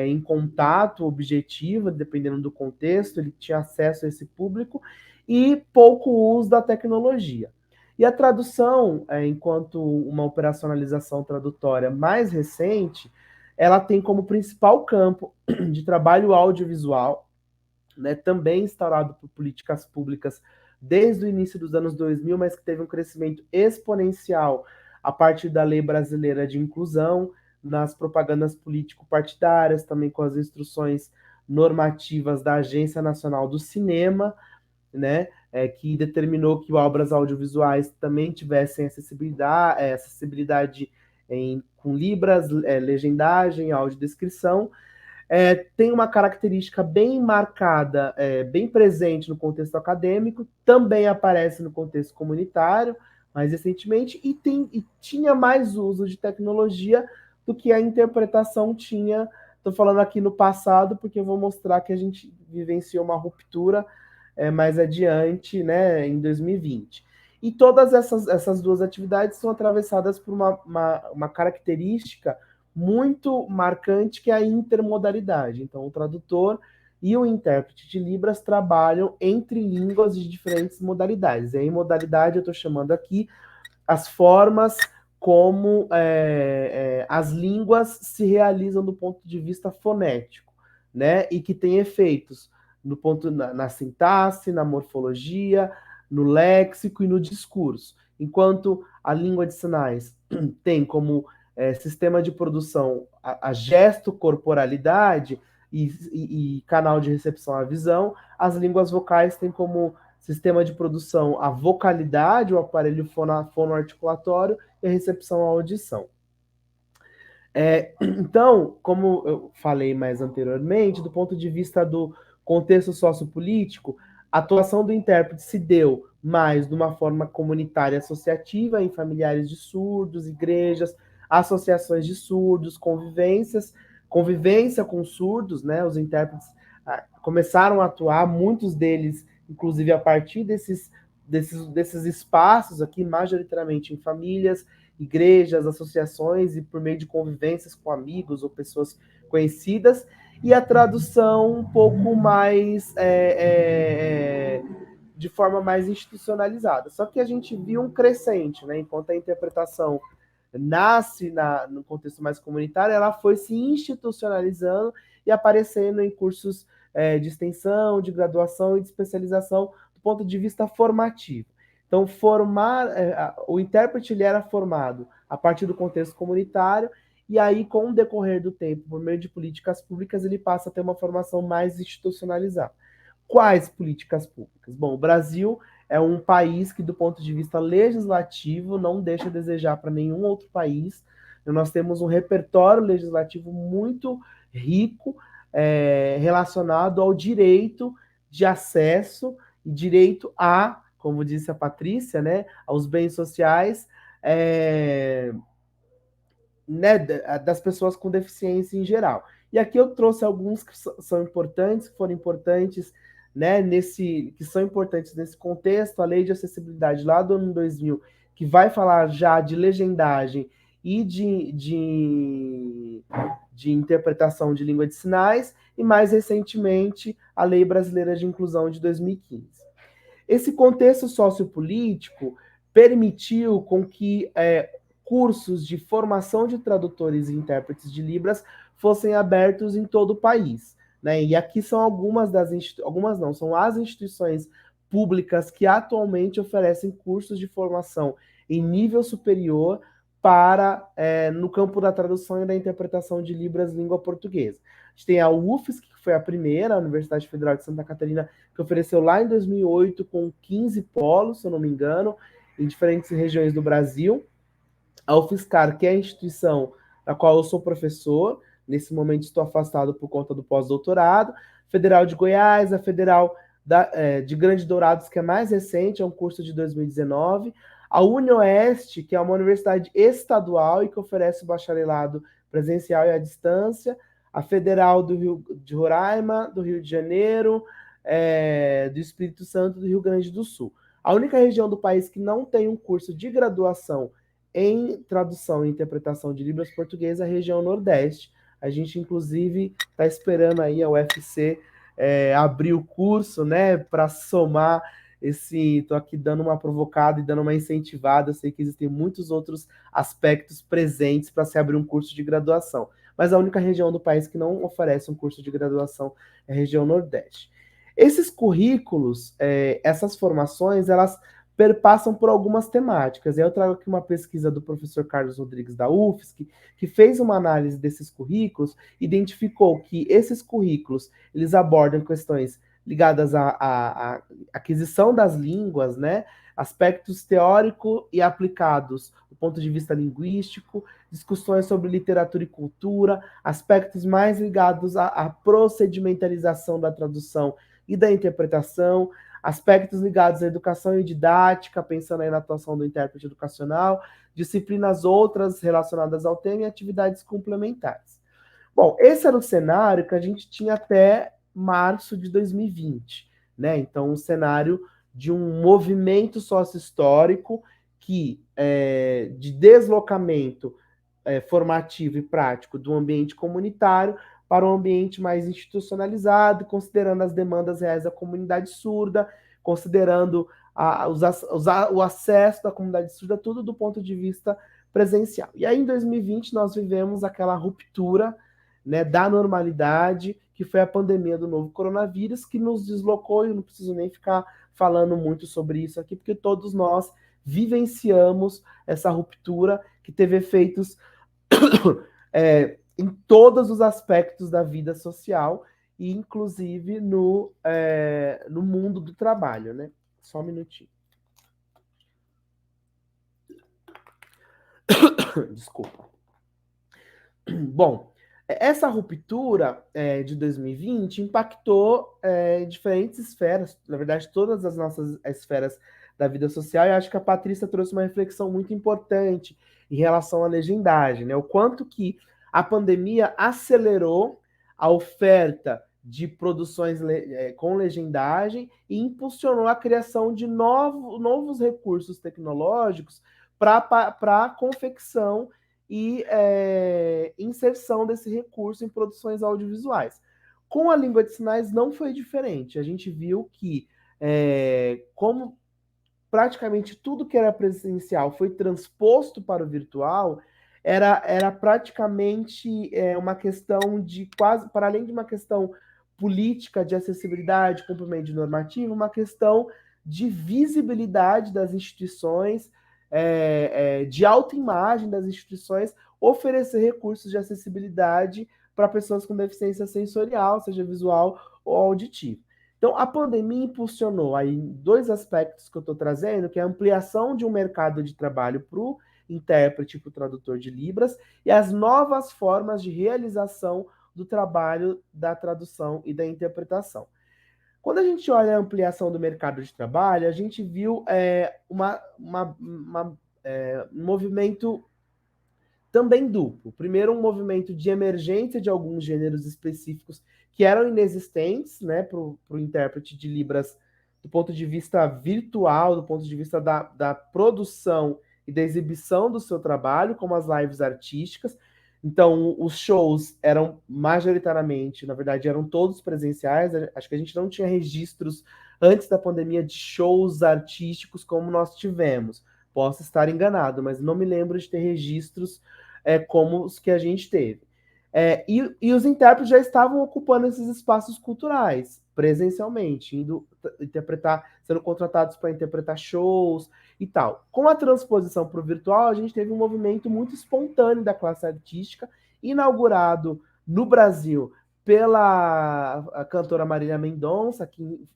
Speaker 3: em contato objetivo, dependendo do contexto, ele tinha acesso a esse público, e pouco uso da tecnologia. E a tradução, enquanto uma operacionalização tradutória mais recente, ela tem como principal campo de trabalho audiovisual, né, também instaurado por políticas públicas desde o início dos anos 2000, mas que teve um crescimento exponencial a partir da Lei Brasileira de Inclusão, nas propagandas político-partidárias, também com as instruções normativas da Agência Nacional do Cinema, né, que determinou que obras audiovisuais também tivessem acessibilidade com libras, legendagem, audiodescrição. Tem uma característica bem marcada, bem presente no contexto acadêmico, também aparece no contexto comunitário, mais recentemente, e tinha mais uso de tecnologia do que a interpretação tinha. Estou falando aqui no passado, porque eu vou mostrar que a gente vivenciou uma ruptura mais adiante, né, em 2020. E todas essas duas atividades são atravessadas por uma característica muito marcante, que é a intermodalidade. Então, o tradutor e o intérprete de Libras trabalham entre línguas de diferentes modalidades. E aí, modalidade, eu estou chamando aqui as formas como as línguas se realizam do ponto de vista fonético, né? E que tem efeitos na sintaxe, na morfologia, no léxico e no discurso. Enquanto a língua de sinais tem como sistema de produção a gesto-corporalidade e canal de recepção à visão, as línguas vocais têm como sistema de produção a vocalidade, o aparelho fonoarticulatório e a recepção à audição. Então, como eu falei mais anteriormente, do ponto de vista do contexto sociopolítico, a atuação do intérprete se deu mais de uma forma comunitária associativa em familiares de surdos, igrejas, associações de surdos, convivência com surdos, né? Os intérpretes começaram a atuar, muitos deles, inclusive, a partir desses espaços aqui, majoritariamente em famílias, igrejas, associações e por meio de convivências com amigos ou pessoas conhecidas, e a tradução um pouco mais de forma mais institucionalizada. Só que a gente viu um crescente, né? Enquanto a interpretação nasce no contexto mais comunitário, ela foi se institucionalizando e aparecendo em cursos de extensão, de graduação e de especialização do ponto de vista formativo. Então, o intérprete ele era formado a partir do contexto comunitário, e aí, com o decorrer do tempo, por meio de políticas públicas, ele passa a ter uma formação mais institucionalizada. Quais políticas públicas? Bom, o Brasil é um país que, do ponto de vista legislativo, não deixa a desejar para nenhum outro país. Nós temos um repertório legislativo muito rico, relacionado ao direito de acesso e direito a, como disse a Patrícia, né, aos bens sociais, né, das pessoas com deficiência em geral. E aqui eu trouxe alguns que são importantes, que foram importantes, né, que são importantes nesse contexto. A Lei de Acessibilidade lá do ano 2000, que vai falar já de legendagem e de de Interpretação de Língua de Sinais e, mais recentemente, a Lei Brasileira de Inclusão de 2015. Esse contexto sociopolítico permitiu com que cursos de formação de tradutores e intérpretes de Libras fossem abertos em todo o país, né? E aqui são são as instituições públicas que atualmente oferecem cursos de formação em nível superior para no campo da tradução e da interpretação de Libras língua portuguesa. A gente tem a UFSC, que foi a primeira, a Universidade Federal de Santa Catarina, que ofereceu lá em 2008 com 15 polos, se eu não me engano, em diferentes regiões do Brasil. A UFSCar, que é a instituição na qual eu sou professor, nesse momento estou afastado por conta do pós-doutorado. Federal de Goiás, a Federal de Grande Dourados, que é mais recente, é um curso de 2019. A UniOeste, que é uma universidade estadual e que oferece o bacharelado presencial e à distância. A Federal de Roraima, do Rio de Janeiro, do Espírito Santo, do Rio Grande do Sul. A única região do país que não tem um curso de graduação em tradução e interpretação de Libras português é a região Nordeste. A gente, inclusive, está esperando aí a UFC abrir o curso, né, para somar estou aqui dando uma provocada e dando uma incentivada. Eu sei que existem muitos outros aspectos presentes para se abrir um curso de graduação, mas a única região do país que não oferece um curso de graduação é a região Nordeste. Esses currículos, essas formações, elas perpassam por algumas temáticas. Eu trago aqui uma pesquisa do professor Carlos Rodrigues da UFSC, que fez uma análise desses currículos, identificou que esses currículos, eles abordam questões ligadas à aquisição das línguas, né? Aspectos teóricos e aplicados do ponto de vista linguístico, discussões sobre literatura e cultura, aspectos mais ligados à procedimentalização da tradução e da interpretação, aspectos ligados à educação e didática, pensando aí na atuação do intérprete educacional, disciplinas outras relacionadas ao tema e atividades complementares. Bom, esse era o cenário que a gente tinha até março de 2020, né? Então, um cenário de um movimento sócio-histórico que, de deslocamento formativo e prático do ambiente comunitário para um ambiente mais institucionalizado, considerando as demandas reais da comunidade surda, considerando o acesso da comunidade surda, tudo do ponto de vista presencial. E aí, em 2020, nós vivemos aquela ruptura, né, da normalidade, que foi a pandemia do novo coronavírus, que nos deslocou, e eu não preciso nem ficar falando muito sobre isso aqui, porque todos nós vivenciamos essa ruptura que teve efeitos em todos os aspectos da vida social, e inclusive no mundo do trabalho, né? Só um minutinho. Desculpa. Bom, essa ruptura de 2020 impactou diferentes esferas, na verdade, todas as nossas esferas da vida social, e acho que a Patrícia trouxe uma reflexão muito importante em relação à legendagem, né? O quanto que a pandemia acelerou a oferta de produções com legendagem e impulsionou a criação de novos recursos tecnológicos para a confecção e inserção desse recurso em produções audiovisuais. Com a língua de sinais não foi diferente. A gente viu que, como praticamente tudo que era presencial foi transposto para o virtual, era praticamente uma questão de quase, para além de uma questão política de acessibilidade, cumprimento de normativa, uma questão de visibilidade das instituições, de autoimagem das instituições, oferecer recursos de acessibilidade para pessoas com deficiência sensorial, seja visual ou auditiva. Então, a pandemia impulsionou aí dois aspectos que eu estou trazendo, que é a ampliação de um mercado de trabalho para o intérprete, para o tradutor de Libras, e as novas formas de realização do trabalho da tradução e da interpretação. Quando a gente olha a ampliação do mercado de trabalho, a gente viu um movimento também duplo. Primeiro, um movimento de emergência de alguns gêneros específicos que eram inexistentes, né, para o intérprete de Libras do ponto de vista virtual, do ponto de vista da produção e da exibição do seu trabalho, como as lives artísticas. Então, os shows eram majoritariamente, na verdade, eram todos presenciais. Acho que a gente não tinha registros antes da pandemia de shows artísticos como nós tivemos. Posso estar enganado, mas não me lembro de ter registros como os que a gente teve. E os intérpretes já estavam ocupando esses espaços culturais, presencialmente, indo interpretar, sendo contratados para interpretar shows e tal. Com a transposição para o virtual, a gente teve um movimento muito espontâneo da classe artística, inaugurado no Brasil pela cantora Marília Mendonça, que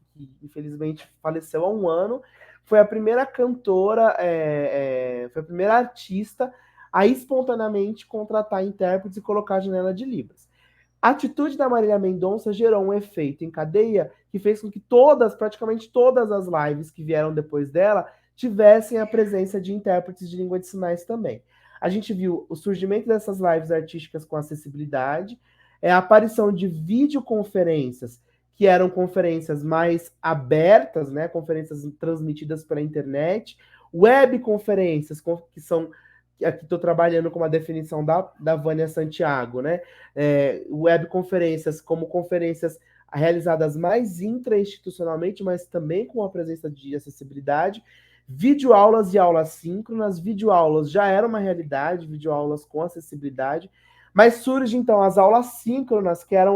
Speaker 3: infelizmente faleceu há um ano. Foi a primeira cantora, foi a primeira artista a espontaneamente contratar intérpretes e colocar a janela de Libras. A atitude da Marília Mendonça gerou um efeito em cadeia que fez com que praticamente todas as lives que vieram depois dela tivessem a presença de intérpretes de língua de sinais também. A gente viu o surgimento dessas lives artísticas com acessibilidade, a aparição de videoconferências, que eram conferências mais abertas, né, conferências transmitidas pela internet, webconferências, que são aqui estou trabalhando com uma definição da Vânia Santiago, né? Webconferências como conferências realizadas mais intra-institucionalmente, mas também com a presença de acessibilidade. Videoaulas e aulas síncronas. Videoaulas já era uma realidade, videoaulas com acessibilidade, mas surge então as aulas síncronas, que era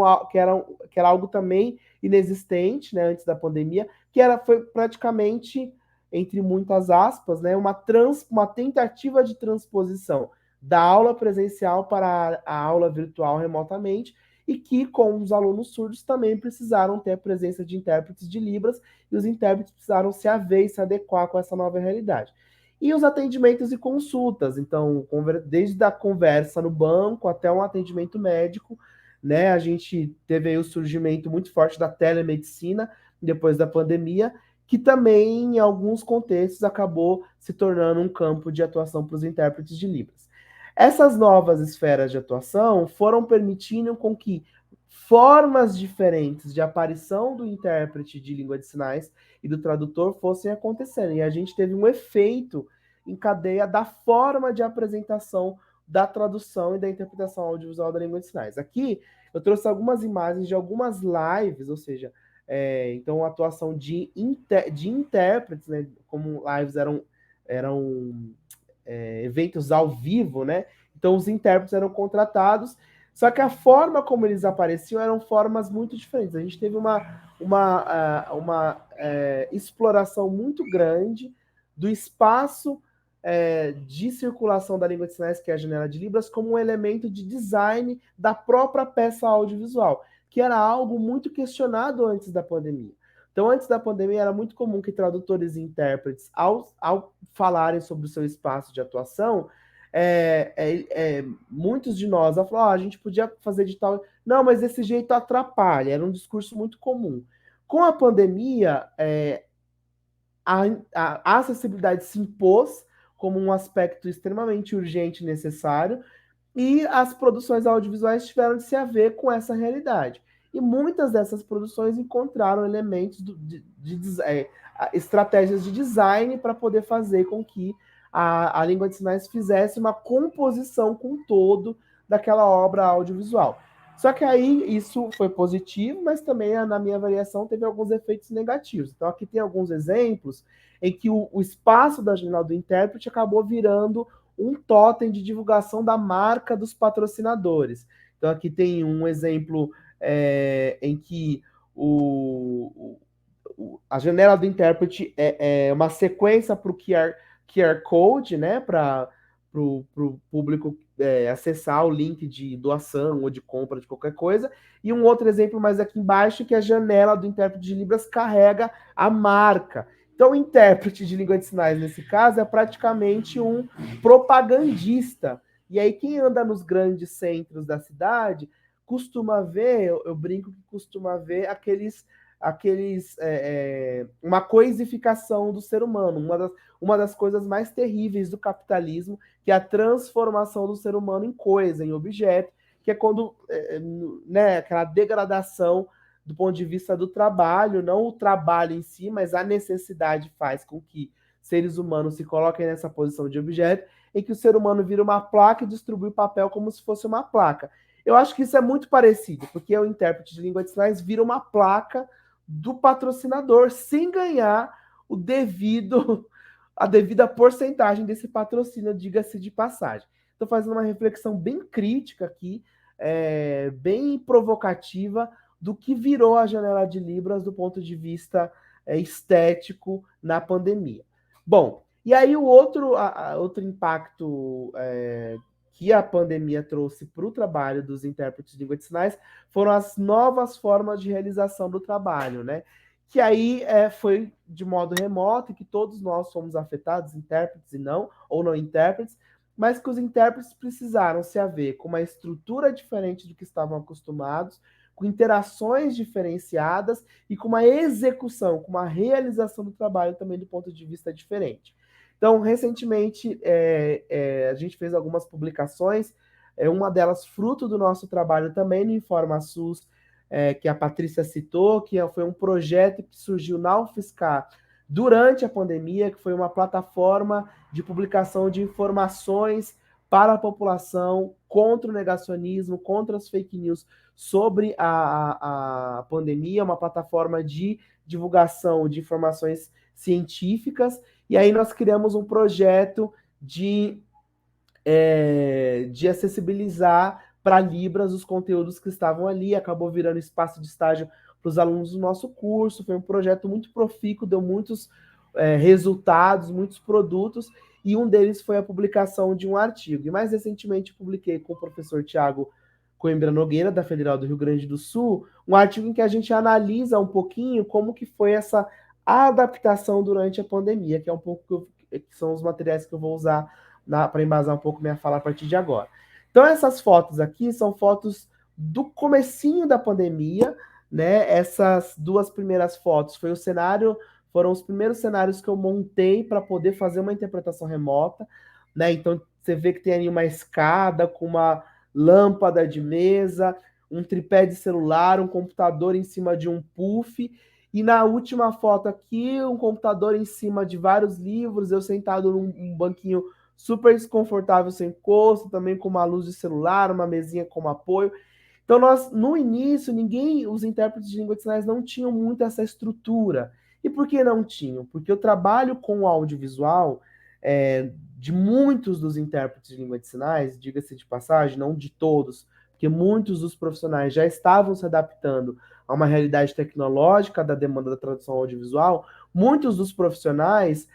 Speaker 3: algo também inexistente, né, antes da pandemia, foi praticamente, entre muitas aspas, né, uma tentativa de transposição da aula presencial para a aula virtual remotamente, e que, com os alunos surdos, também precisaram ter a presença de intérpretes de Libras, e os intérpretes precisaram se haver e se adequar com essa nova realidade. E os atendimentos e consultas, então, desde a conversa no banco até um atendimento médico, né, a gente teve aí o surgimento muito forte da telemedicina depois da pandemia, que também, em alguns contextos, acabou se tornando um campo de atuação para os intérpretes de Libras. Essas novas esferas de atuação foram permitindo com que formas diferentes de aparição do intérprete de língua de sinais e do tradutor fossem acontecendo. E a gente teve um efeito em cadeia da forma de apresentação da tradução e da interpretação audiovisual da língua de sinais. Aqui eu trouxe algumas imagens de algumas lives, ou seja, então a atuação de intérpretes, né, como lives eram eventos ao vivo, né? Então os intérpretes eram contratados, só que a forma como eles apareciam eram formas muito diferentes. A gente teve uma exploração muito grande do espaço de circulação da língua de sinais, que é a janela de Libras, como um elemento de design da própria peça audiovisual, que era algo muito questionado antes da pandemia. Então, antes da pandemia, era muito comum que tradutores e intérpretes, ao falarem sobre o seu espaço de atuação, muitos de nós falaram, a gente podia fazer de tal... Não, mas desse jeito atrapalha. Era um discurso muito comum. Com a pandemia, a acessibilidade se impôs como um aspecto extremamente urgente e necessário, e as produções audiovisuais tiveram de se haver com essa realidade. E muitas dessas produções encontraram elementos estratégias de design para poder fazer com que a língua de sinais fizesse uma composição com todo daquela obra audiovisual. Só que aí isso foi positivo, mas também, na minha avaliação, teve alguns efeitos negativos. Então aqui tem alguns exemplos em que o espaço da janela do intérprete acabou virando um totem de divulgação da marca dos patrocinadores. Então aqui tem um exemplo em que a janela do intérprete é uma sequência para o QR Code, né, para o público acessar o link de doação ou de compra de qualquer coisa. E um outro exemplo mais aqui embaixo, que a janela do intérprete de Libras carrega a marca. Então, o intérprete de língua de sinais, nesse caso, é praticamente um propagandista. E aí, quem anda nos grandes centros da cidade costuma ver, eu brinco que costuma ver uma coisificação do ser humano, uma das coisas mais terríveis do capitalismo, que é a transformação do ser humano em coisa, em objeto, que é quando, né, aquela degradação do ponto de vista do trabalho, não o trabalho em si, mas a necessidade faz com que seres humanos se coloquem nessa posição de objeto, em que o ser humano vira uma placa e distribui papel como se fosse uma placa. Eu acho que isso é muito parecido, porque o intérprete de língua de sinais vira uma placa do patrocinador, sem ganhar a devida porcentagem desse patrocínio, diga-se de passagem. Estou fazendo uma reflexão bem crítica aqui, bem provocativa, do que virou a janela de Libras do ponto de vista estético na pandemia. Bom, e aí o outro impacto que a pandemia trouxe para o trabalho dos intérpretes de língua de sinais foram as novas formas de realização do trabalho, né? Que aí foi de modo remoto, e que todos nós fomos afetados, intérpretes e não, ou não intérpretes, mas que os intérpretes precisaram se haver com uma estrutura diferente do que estavam acostumados, com interações diferenciadas e com uma execução, com uma realização do trabalho também do ponto de vista diferente. Então, recentemente, a gente fez algumas publicações, uma delas fruto do nosso trabalho também no InformaSUS, que a Patrícia citou, que foi um projeto que surgiu na UFSCar durante a pandemia, que foi uma plataforma de publicação de informações para a população contra o negacionismo, contra as fake news sobre a pandemia, uma plataforma de divulgação de informações científicas, e aí nós criamos um projeto de acessibilizar para Libras os conteúdos que estavam ali, acabou virando espaço de estágio para os alunos do nosso curso, foi um projeto muito profícuo, deu muitos resultados, muitos produtos, e um deles foi a publicação de um artigo. E mais recentemente publiquei com o professor Tiago Coimbra Nogueira, da Federal do Rio Grande do Sul, um artigo em que a gente analisa um pouquinho como que foi essa adaptação durante a pandemia, que é um pouco que são os materiais que eu vou usar para embasar um pouco minha fala a partir de agora. Então, essas fotos aqui são fotos do comecinho da pandemia, né? Essas duas primeiras fotos foram os primeiros cenários que eu montei para poder fazer uma interpretação remota, né? Então, você vê que tem ali uma escada com uma lâmpada de mesa, um tripé de celular, um computador em cima de um puff, e na última foto aqui, um computador em cima de vários livros, eu sentado num banquinho super desconfortável, sem encosto, também com uma luz de celular, uma mesinha como apoio. Então, no início, os intérpretes de língua de sinais não tinham muito essa estrutura. E por que não tinham? Porque o trabalho com o audiovisual de muitos dos intérpretes de língua de sinais, diga-se de passagem, não de todos, porque muitos dos profissionais já estavam se adaptando a uma realidade tecnológica da demanda da tradução audiovisual, muitos dos profissionais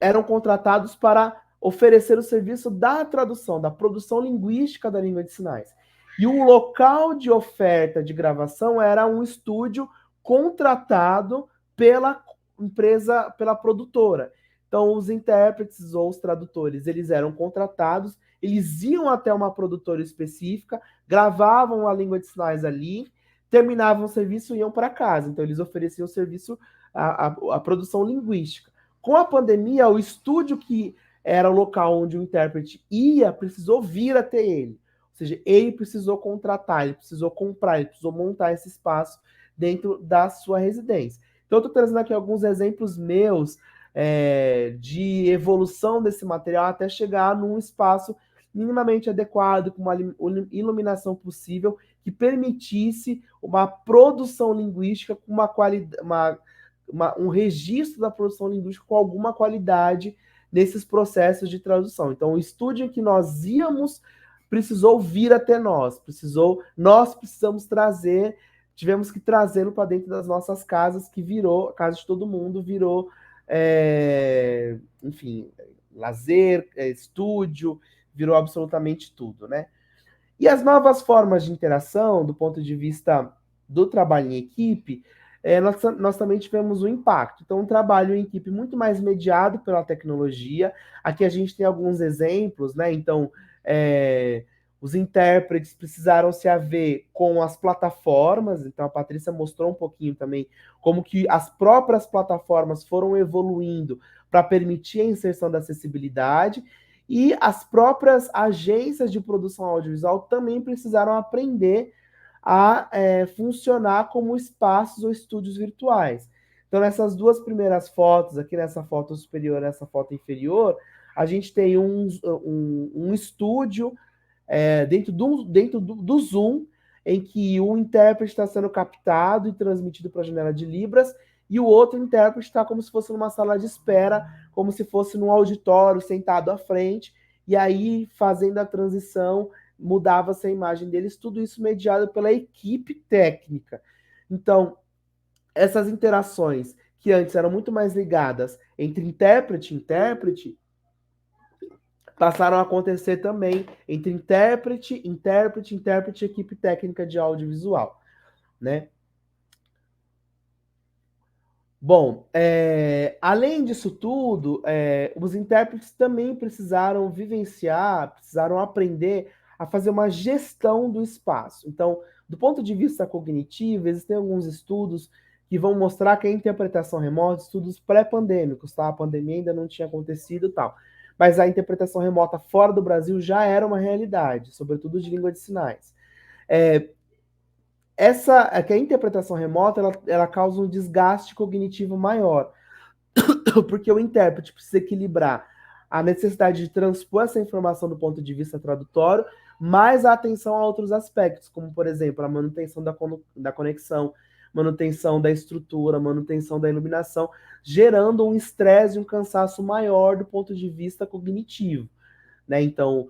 Speaker 3: eram contratados para oferecer o serviço da tradução, da produção linguística da língua de sinais. E o local de oferta de gravação era um estúdio contratado pela empresa, pela produtora. Então, os intérpretes ou os tradutores, eles eram contratados, eles iam até uma produtora específica, gravavam a língua de sinais ali, terminavam o serviço e iam para casa. Então, eles ofereciam o serviço, a produção linguística. Com a pandemia, o estúdio que era o local onde o intérprete ia, precisou vir até ele. Ou seja, ele precisou contratar, ele precisou comprar, ele precisou montar esse espaço dentro da sua residência. Então, eu estou trazendo aqui alguns exemplos meus de evolução desse material até chegar num espaço minimamente adequado, com uma iluminação possível, que permitisse uma produção linguística com uma qualidade, um registro da produção linguística com alguma qualidade nesses processos de tradução. Então, o estúdio em que nós íamos precisou vir até nós, nós precisamos trazer, tivemos que trazê-lo para dentro das nossas casas, que virou, a casa de todo mundo virou, enfim, lazer, estúdio, virou absolutamente tudo, né? E as novas formas de interação, do ponto de vista do trabalho em equipe, nós também tivemos um impacto. Então, um trabalho em equipe muito mais mediado pela tecnologia. Aqui a gente tem alguns exemplos, né? Então, os intérpretes precisaram se haver com as plataformas. Então, a Patrícia mostrou um pouquinho também como que as próprias plataformas foram evoluindo para permitir a inserção da acessibilidade. E as próprias agências de produção audiovisual também precisaram aprender a funcionar como espaços ou estúdios virtuais. Então, nessas duas primeiras fotos, aqui nessa foto superior e nessa foto inferior, a gente tem um estúdio dentro do Zoom, em que um intérprete está sendo captado e transmitido para a janela de Libras, e o outro intérprete está como se fosse numa sala de espera, como se fosse num auditório, sentado à frente, e aí, fazendo a transição, mudava-se a imagem deles, tudo isso mediado pela equipe técnica. Então, essas interações que antes eram muito mais ligadas entre intérprete e intérprete, passaram a acontecer também entre intérprete e equipe técnica de audiovisual, né? Bom, além disso tudo, os intérpretes também precisaram vivenciar, precisaram aprender a fazer uma gestão do espaço. Então, do ponto de vista cognitivo, existem alguns estudos que vão mostrar que a interpretação remota, estudos pré-pandêmicos, tá? A pandemia ainda não tinha acontecido e tal. Mas a interpretação remota fora do Brasil já era uma realidade, sobretudo de língua de sinais. Que a interpretação remota ela causa um desgaste cognitivo maior, porque o intérprete precisa equilibrar a necessidade de transpor essa informação do ponto de vista tradutório, mais a atenção a outros aspectos, como, por exemplo, a manutenção da conexão, manutenção da estrutura, manutenção da iluminação, gerando um estresse e um cansaço maior do ponto de vista cognitivo, né? Então,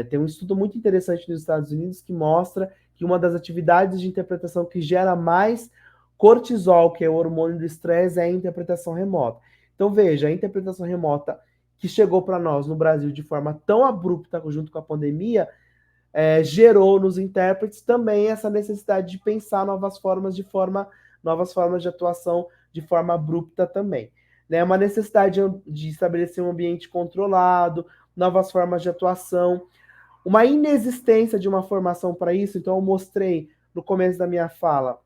Speaker 3: tem um estudo muito interessante nos Estados Unidos que mostra que uma das atividades de interpretação que gera mais cortisol, que é o hormônio do estresse, é a interpretação remota. Então, veja, a interpretação remota que chegou para nós no Brasil de forma tão abrupta junto com a pandemia, gerou nos intérpretes também essa necessidade de pensar novas formas de atuação de forma abrupta também. Né? Uma necessidade de estabelecer um ambiente controlado, novas formas de atuação, uma inexistência de uma formação para isso. Então, eu mostrei no começo da minha fala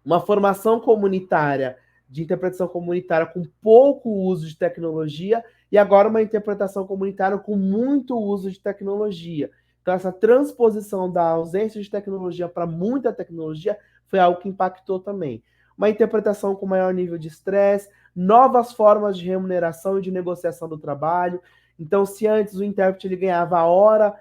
Speaker 3: uma formação comunitária, de interpretação comunitária com pouco uso de tecnologia, e agora uma interpretação comunitária com muito uso de tecnologia. Então, essa transposição da ausência de tecnologia para muita tecnologia foi algo que impactou também. Uma interpretação com maior nível de estresse, novas formas de remuneração e de negociação do trabalho. Então, se antes o intérprete ele ganhava a hora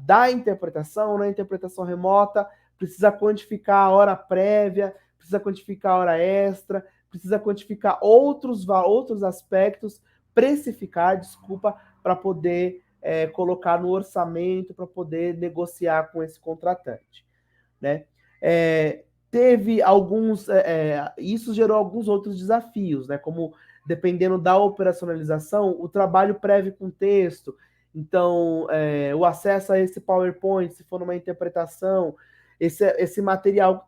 Speaker 3: da interpretação, na interpretação remota, precisa quantificar a hora prévia, precisa quantificar a hora extra, precisa quantificar outros aspectos, precificar, para poder colocar no orçamento, para poder negociar com esse contratante, né? Teve alguns, isso gerou alguns outros desafios, né? Como dependendo da operacionalização, o trabalho prévio com texto, então o acesso a esse PowerPoint, se for numa interpretação, esse material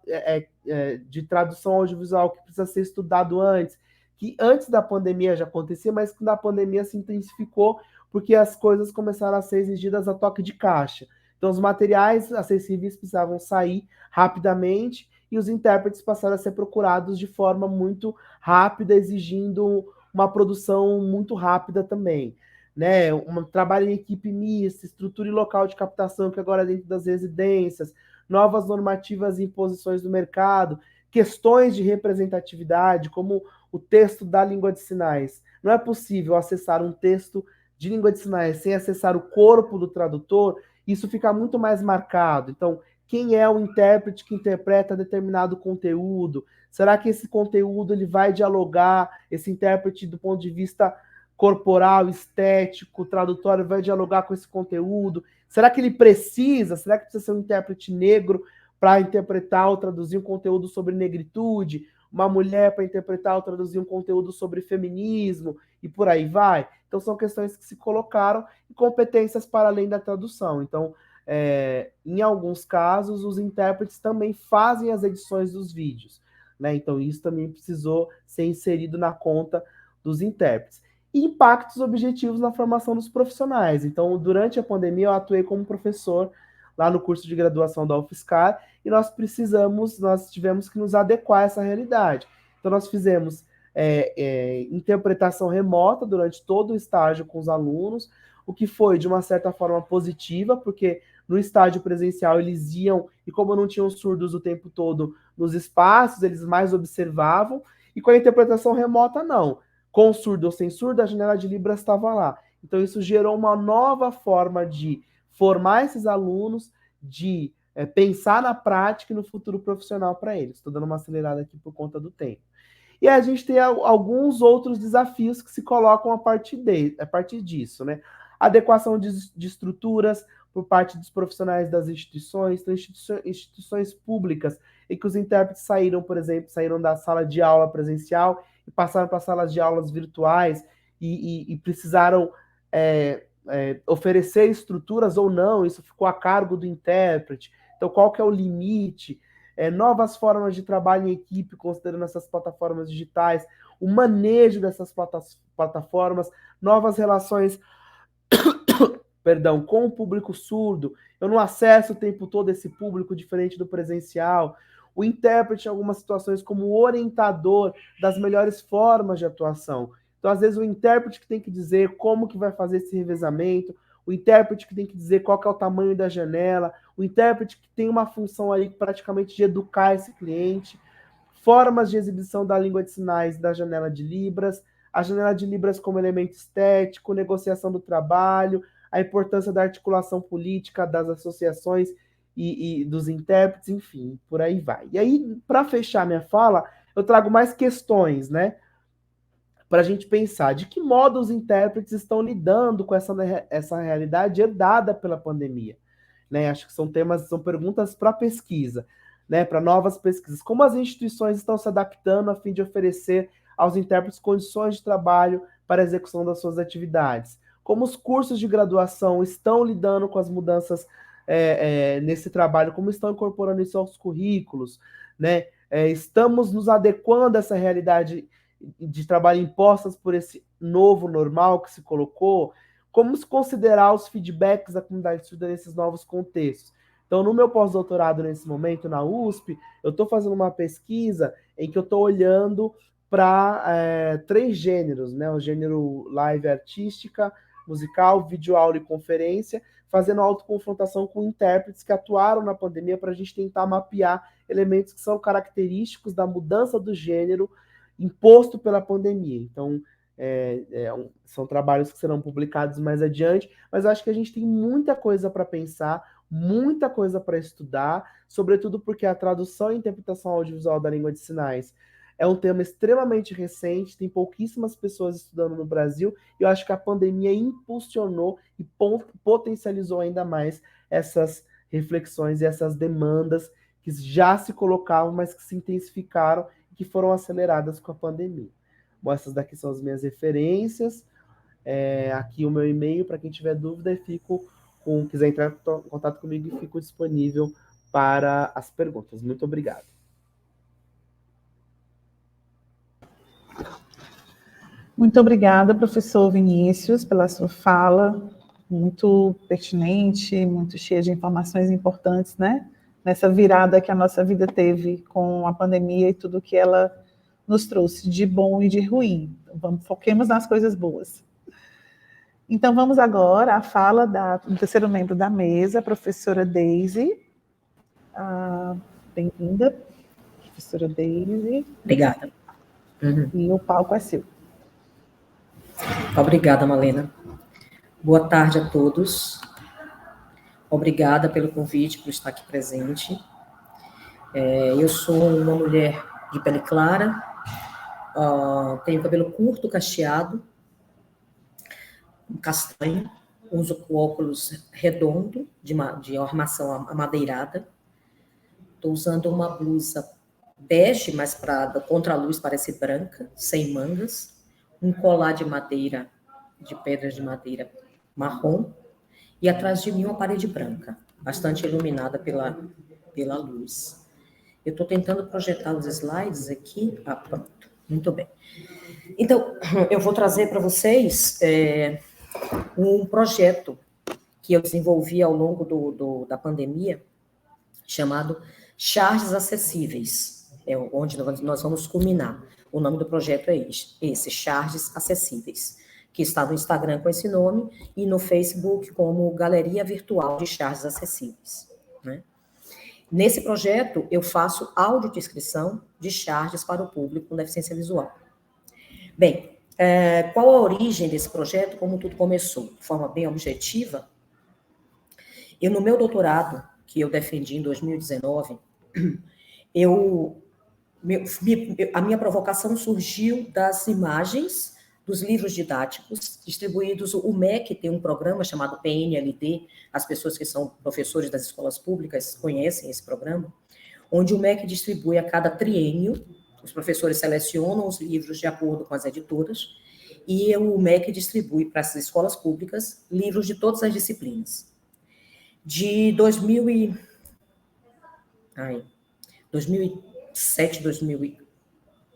Speaker 3: de tradução audiovisual que precisa ser estudado antes, que antes da pandemia já acontecia, mas que na pandemia se intensificou porque as coisas começaram a ser exigidas a toque de caixa. Então, os materiais acessíveis precisavam sair rapidamente e os intérpretes passaram a ser procurados de forma muito rápida, exigindo uma produção muito rápida também. Né? Um trabalho em equipe mista, estrutura e local de captação, que agora é dentro das residências, novas normativas e imposições do mercado, questões de representatividade, como o texto da língua de sinais. Não é possível acessar um texto de língua de sinais sem acessar o corpo do tradutor, isso fica muito mais marcado. Então, quem é o intérprete que interpreta determinado conteúdo? Será que esse conteúdo ele vai dialogar, esse intérprete do ponto de vista corporal, estético, tradutório, vai dialogar com esse conteúdo? Será que ele precisa? Será que precisa ser um intérprete negro para interpretar ou traduzir um conteúdo sobre negritude? Uma mulher para interpretar ou traduzir um conteúdo sobre feminismo? E por aí vai. Então, são questões que se colocaram e competências para além da tradução. Então, em alguns casos, os intérpretes também fazem as edições dos vídeos, né? Então, isso também precisou ser inserido na conta dos intérpretes. E impactos objetivos na formação dos profissionais. Então, durante a pandemia, eu atuei como professor lá no curso de graduação da UFSCar e nós tivemos que nos adequar a essa realidade. Então, nós fizemos interpretação remota durante todo o estágio com os alunos, o que foi, de uma certa forma, positiva, porque No estágio presencial, eles iam, e como não tinham surdos o tempo todo nos espaços, eles mais observavam, e com a interpretação remota, não. Com surdo ou sem surdo, a janela de Libras estava lá. Então, isso gerou uma nova forma de formar esses alunos, de pensar na prática e no futuro profissional para eles. Estou dando uma acelerada aqui por conta do tempo. E a gente tem alguns outros desafios que se colocam a partir disso, né? Adequação de estruturas por parte dos profissionais das instituições, então, instituições públicas, em que os intérpretes saíram, por exemplo, saíram da sala de aula presencial e passaram para salas de aulas virtuais e precisaram oferecer estruturas ou não, isso ficou a cargo do intérprete. Então, qual que é o limite? Novas formas de trabalho em equipe, considerando essas plataformas digitais, o manejo dessas plataformas, novas relações com o público surdo. Eu não acesso o tempo todo esse público diferente do presencial. O intérprete, em algumas situações, como orientador das melhores formas de atuação. Então, às vezes, o intérprete que tem que dizer como que vai fazer esse revezamento, o intérprete que tem que dizer qual que é o tamanho da janela, o intérprete que tem uma função aí praticamente de educar esse cliente, formas de exibição da língua de sinais da janela de Libras, a janela de Libras como elemento estético, negociação do trabalho, a importância da articulação política das associações e dos intérpretes, enfim, por aí vai. E aí, para fechar minha fala, eu trago mais questões, né? Para a gente pensar de que modo os intérpretes estão lidando com essa realidade herdada pela pandemia. Né? Acho que são perguntas para pesquisa, né? Para novas pesquisas. Como as instituições estão se adaptando a fim de oferecer aos intérpretes condições de trabalho para a execução das suas atividades? Como os cursos de graduação estão lidando com as mudanças nesse trabalho? Como estão incorporando isso aos currículos? Né? Estamos nos adequando a essa realidade de trabalho impostas por esse novo normal que se colocou? Como se considerar os feedbacks da comunidade surda nesses novos contextos? Então, no meu pós-doutorado, nesse momento, na USP, eu estou fazendo uma pesquisa em que eu estou olhando para 3 gêneros, né? O gênero live artística, musical, videoaula e conferência, fazendo autoconfrontação com intérpretes que atuaram na pandemia para a gente tentar mapear elementos que são característicos da mudança do gênero imposto pela pandemia. Então, são trabalhos que serão publicados mais adiante, mas eu acho que a gente tem muita coisa para pensar, muita coisa para estudar, sobretudo porque a tradução e interpretação audiovisual da língua de sinais é um tema extremamente recente, tem pouquíssimas pessoas estudando no Brasil, e eu acho que a pandemia impulsionou e potencializou ainda mais essas reflexões e essas demandas que já se colocavam, mas que se intensificaram que foram aceleradas com a pandemia. Bom, essas daqui são as minhas referências. Aqui o meu e-mail, para quem tiver dúvida, quiser entrar em contato comigo, e fico disponível para as perguntas. Muito obrigado.
Speaker 1: Muito obrigada, professor Vinícius, pela sua fala, muito pertinente, muito cheia de informações importantes, né? Nessa virada que a nossa vida teve com a pandemia e tudo que ela nos trouxe de bom e de ruim. Foquemos nas coisas boas. Então, vamos agora à fala do terceiro membro da mesa, a professora Deise. Bem-vinda, professora Deise.
Speaker 4: Obrigada.
Speaker 1: E o palco é seu.
Speaker 4: Obrigada, Malena. Boa tarde a todos. Obrigada pelo convite, por estar aqui presente. Eu sou uma mulher de pele clara, tenho cabelo curto, cacheado, castanho, uso óculos redondo, de armação amadeirada. Estou usando uma blusa bege, mas contra a luz parece branca, sem mangas, um colar de madeira, de pedras de madeira marrom, e atrás de mim uma parede branca, bastante iluminada pela luz. Eu estou tentando projetar os slides aqui. Pronto. Muito bem. Então, eu vou trazer para vocês um projeto que eu desenvolvi ao longo da pandemia, chamado Charges Acessíveis, onde nós vamos culminar. O nome do projeto é esse, Charges Acessíveis. que está no Instagram com esse nome, e no Facebook como Galeria Virtual de Charges Acessíveis, né? Nesse projeto, eu faço audiodescrição de charges para o público com deficiência visual. Bem, qual a origem desse projeto, como tudo começou? De forma bem objetiva, eu, no meu doutorado, que eu defendi em 2019, a minha provocação surgiu das imagens dos livros didáticos distribuídos. O MEC tem um programa chamado PNLD, as pessoas que são professores das escolas públicas conhecem esse programa, onde o MEC distribui a cada triênio, os professores selecionam os livros de acordo com as editoras, e o MEC distribui para as escolas públicas livros de todas as disciplinas. De 2007,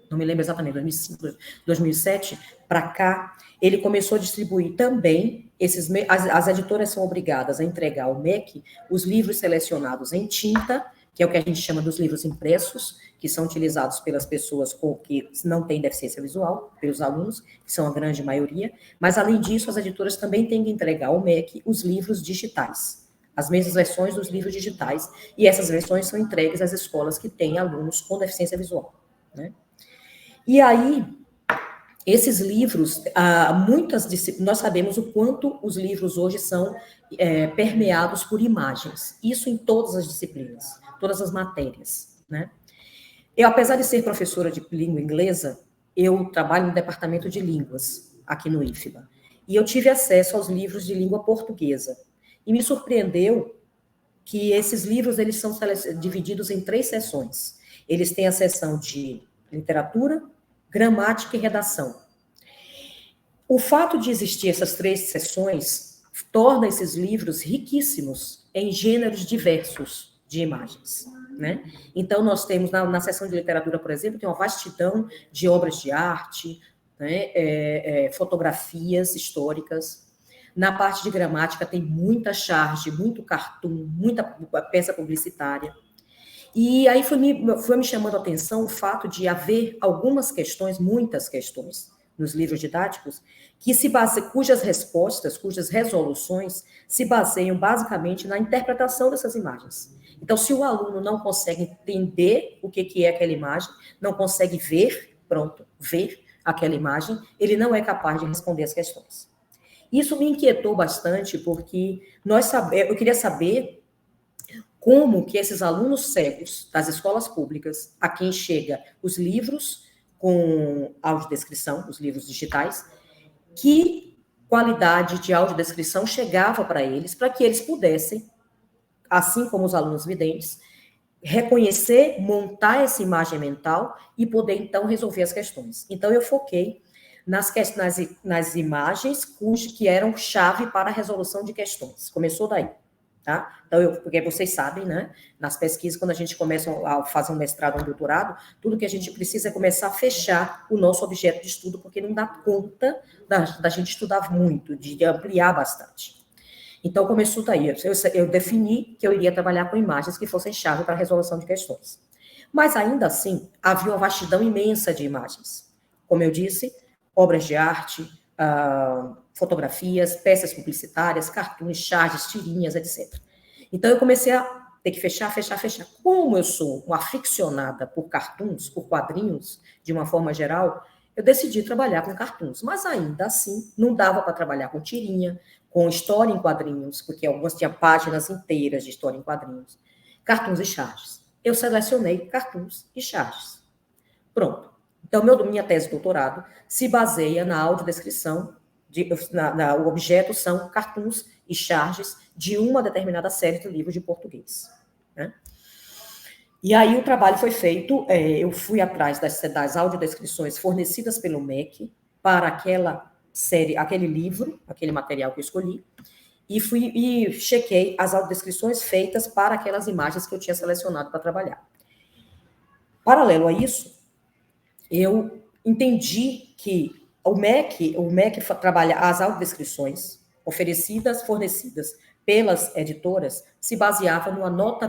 Speaker 4: não me lembro exatamente, 2005, 2007, para cá, ele começou a distribuir também, as editoras são obrigadas a entregar ao MEC os livros selecionados em tinta, que é o que a gente chama dos livros impressos, que são utilizados pelas pessoas que não têm deficiência visual, pelos alunos, que são a grande maioria, mas, além disso, as editoras também têm que entregar ao MEC os livros digitais, as mesmas versões dos livros digitais, e essas versões são entregues às escolas que têm alunos com deficiência visual, né? E aí, esses livros, nós sabemos o quanto os livros hoje são permeados por imagens, isso em todas as disciplinas, todas as matérias, né? Eu, apesar de ser professora de língua inglesa, eu trabalho no departamento de línguas, aqui no IFBA, e eu tive acesso aos livros de língua portuguesa, e me surpreendeu que esses livros, eles são divididos em 3 seções. Eles têm a seção de literatura, gramática e redação. O fato de existir essas 3 seções torna esses livros riquíssimos em gêneros diversos de imagens, né? Então, nós temos, na seção de literatura, por exemplo, tem uma vastidão de obras de arte, né, fotografias históricas. Na parte de gramática tem muita charge, muito cartoon, muita peça publicitária. E aí foi me chamando a atenção o fato de haver algumas questões, muitas questões, nos livros didáticos, cujas respostas, cujas resoluções se baseiam basicamente na interpretação dessas imagens. Então, se o aluno não consegue entender o que é aquela imagem, não consegue ver aquela imagem, ele não é capaz de responder as questões. Isso me inquietou bastante, porque eu queria saber como que esses alunos cegos das escolas públicas, a quem chega os livros com audiodescrição, os livros digitais, que qualidade de audiodescrição chegava para eles, para que eles pudessem, assim como os alunos videntes, reconhecer, montar essa imagem mental e poder, então, resolver as questões. Então, eu foquei nas imagens que eram chave para a resolução de questões. Começou daí, tá? Então, porque vocês sabem, né, nas pesquisas, quando a gente começa a fazer um mestrado ou um doutorado, tudo que a gente precisa é começar a fechar o nosso objeto de estudo, porque não dá conta da gente estudar muito, de ampliar bastante. Então, começou daí. Eu defini que eu iria trabalhar com imagens que fossem chave para a resolução de questões. Mas, ainda assim, havia uma vastidão imensa de imagens. Como eu disse, obras de arte, fotografias, peças publicitárias, cartoons, charges, tirinhas, etc. Então, eu comecei a ter que fechar. Como eu sou uma aficionada por cartoons, por quadrinhos, de uma forma geral, eu decidi trabalhar com cartoons. Mas, ainda assim, não dava para trabalhar com tirinha, com história em quadrinhos, porque algumas tinham páginas inteiras de história em quadrinhos, cartoons e charges. Eu selecionei cartoons e charges. Pronto. Então, minha tese de doutorado se baseia na audiodescrição, o objeto são cartoons e charges de uma determinada série de livros de português, né? E aí o trabalho foi feito, eu fui atrás das audiodescrições fornecidas pelo MEC para aquela série, aquele livro, aquele material que eu escolhi, e chequei as audiodescrições feitas para aquelas imagens que eu tinha selecionado para trabalhar. Paralelo a isso, eu entendi que o MEC trabalha as audiodescrições fornecidas pelas editoras, se baseava numa nota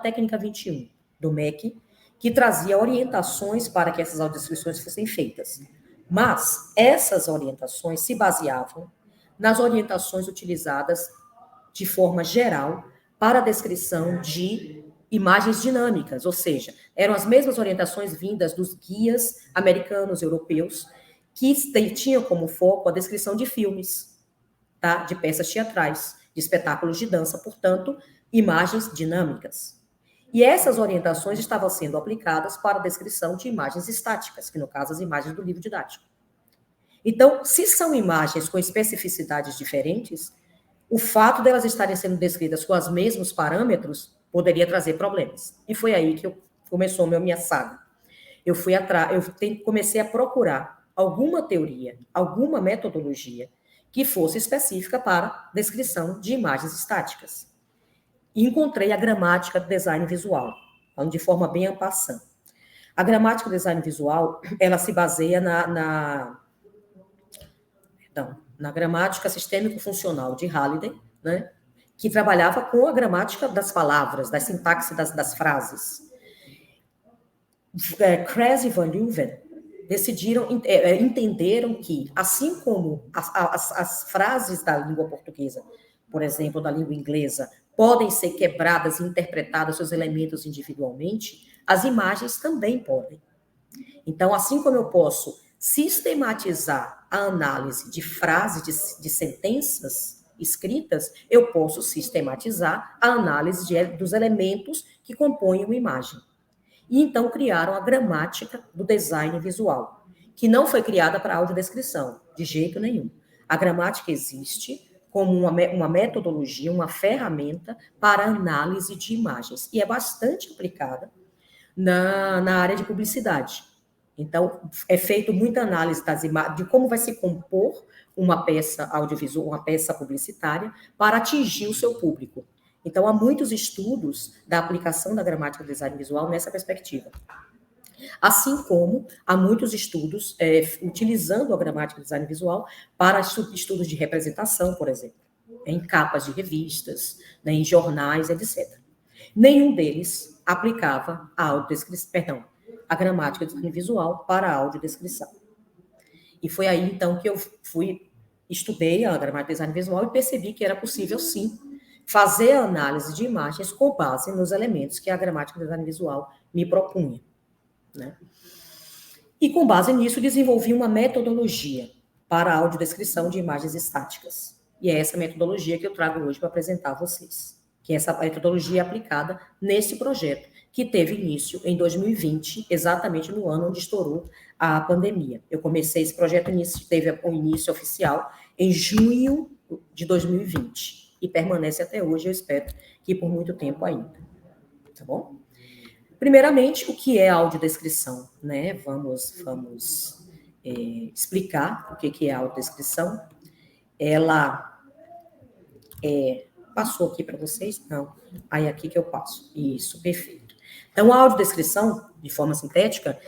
Speaker 4: técnica 21 do MEC, que trazia orientações para que essas audiodescrições fossem feitas. Mas essas orientações se baseavam nas orientações utilizadas de forma geral para a descrição de imagens dinâmicas, ou seja, eram as mesmas orientações vindas dos guias americanos, europeus, que tinham como foco a descrição de filmes, tá? De peças teatrais, de espetáculos de dança, portanto, imagens dinâmicas. E essas orientações estavam sendo aplicadas para a descrição de imagens estáticas, que no caso as imagens do livro didático. Então, se são imagens com especificidades diferentes, o fato delas estarem sendo descritas com os mesmos parâmetros poderia trazer problemas. E foi aí que começou a minha saga. Eu comecei a procurar alguma teoria, alguma metodologia que fosse específica para descrição de imagens estáticas. E encontrei a gramática do design visual, falando de forma bem en passant. A gramática do design visual, ela se baseia na gramática sistêmico-funcional de Halliday, né, que trabalhava com a gramática das palavras, da sintaxe das frases. Kress e Van Leeuwen entenderam que, assim como as frases da língua portuguesa, por exemplo, da língua inglesa, podem ser quebradas e interpretadas seus elementos individualmente, as imagens também podem. Então, assim como eu posso sistematizar a análise de frases, de sentenças escritas, eu posso sistematizar a análise dos elementos que compõem uma imagem. E então criaram a gramática do design visual, que não foi criada para audiodescrição, de jeito nenhum. A gramática existe como uma metodologia, uma ferramenta para análise de imagens, e é bastante aplicada na área de publicidade. Então, é feito muita análise das imagens, de como vai se compor uma peça audiovisual, uma peça publicitária, para atingir o seu público. Então, há muitos estudos da aplicação da gramática do design visual nessa perspectiva. Assim como há muitos estudos utilizando a gramática do design visual para estudos de representação, por exemplo, em capas de revistas, né, em jornais, etc. Nenhum deles aplicava a gramática do design visual para a audiodescrição. E foi aí, então, que eu estudei a gramática do design visual e percebi que era possível, sim, fazer a análise de imagens com base nos elementos que a gramática do design visual me propunha, né? E com base nisso, desenvolvi uma metodologia para a audiodescrição de imagens estáticas. E é essa metodologia que eu trago hoje para apresentar a vocês, que essa metodologia é aplicada nesse projeto, que teve início em 2020, exatamente no ano onde estourou a pandemia. Eu comecei esse projeto, teve um início oficial em junho de 2020. E permanece até hoje, eu espero que por muito tempo ainda. Tá bom? Primeiramente, o que é a audiodescrição, né? Vamos explicar o que é a audiodescrição. Ela passou aqui para vocês? Não. Aí aqui que eu passo. Isso, perfeito. Então, a audiodescrição, de forma sintética,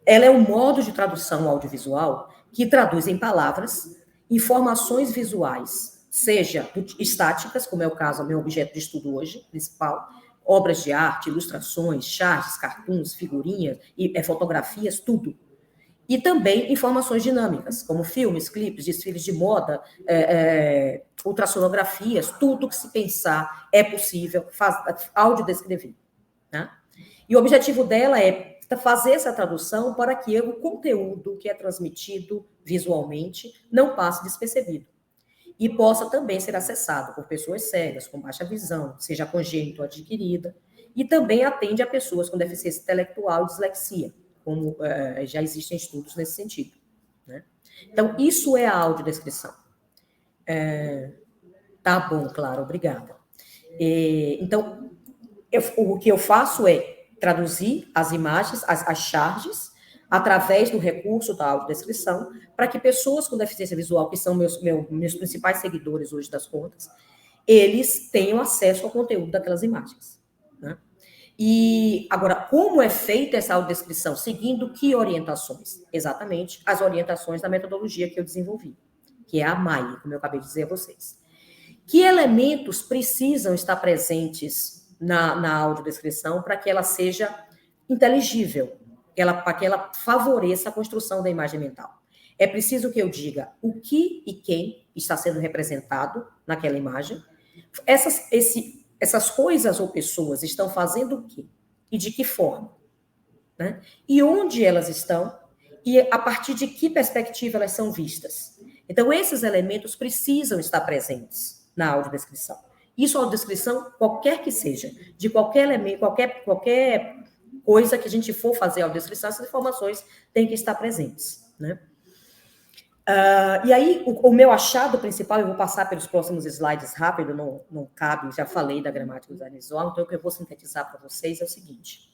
Speaker 4: ela é um modo de tradução audiovisual que traduz em palavras informações visuais, seja estáticas, como é o caso do meu objeto de estudo hoje, principal, obras de arte, ilustrações, charts, cartoons, figurinhas, fotografias, tudo. E também informações dinâmicas, como filmes, clipes, desfiles de moda, ultrassonografias, tudo que se pensar é possível audiodescrever. Né? E o objetivo dela é fazer essa tradução para que o conteúdo que é transmitido visualmente não passe despercebido. E possa também ser acessado por pessoas cegas, com baixa visão, seja congênito ou adquirida, e também atende a pessoas com deficiência intelectual e dislexia, como já existem estudos nesse sentido. Né? Então, isso é a audiodescrição. Tá bom, claro, obrigada. Então, o que eu faço é traduzir as imagens, as charges, através do recurso da audiodescrição, para que pessoas com deficiência visual, que são meus principais seguidores hoje das contas, eles tenham acesso ao conteúdo daquelas imagens. Né? E, agora, como é feita essa audiodescrição? Seguindo que orientações? Exatamente as orientações da metodologia que eu desenvolvi, que é a MAI, como eu acabei de dizer a vocês. Que elementos precisam estar presentes na audiodescrição para que ela seja inteligível, para que ela favoreça a construção da imagem mental? é preciso que eu diga o que e quem está sendo representado naquela imagem. Essas coisas ou pessoas estão fazendo o quê? E de que forma? Né? E onde elas estão? E a partir de que perspectiva elas são vistas? Então, esses elementos precisam estar presentes na audiodescrição. Isso, audiodescrição, qualquer que seja, de qualquer elemento, qualquer coisa que a gente for fazer audiodescrição, essas informações têm que estar presentes, né? E aí, o meu achado principal, eu vou passar pelos próximos slides rápido, não cabe, já falei da gramática do design visual, então o que eu vou sintetizar para vocês é o seguinte.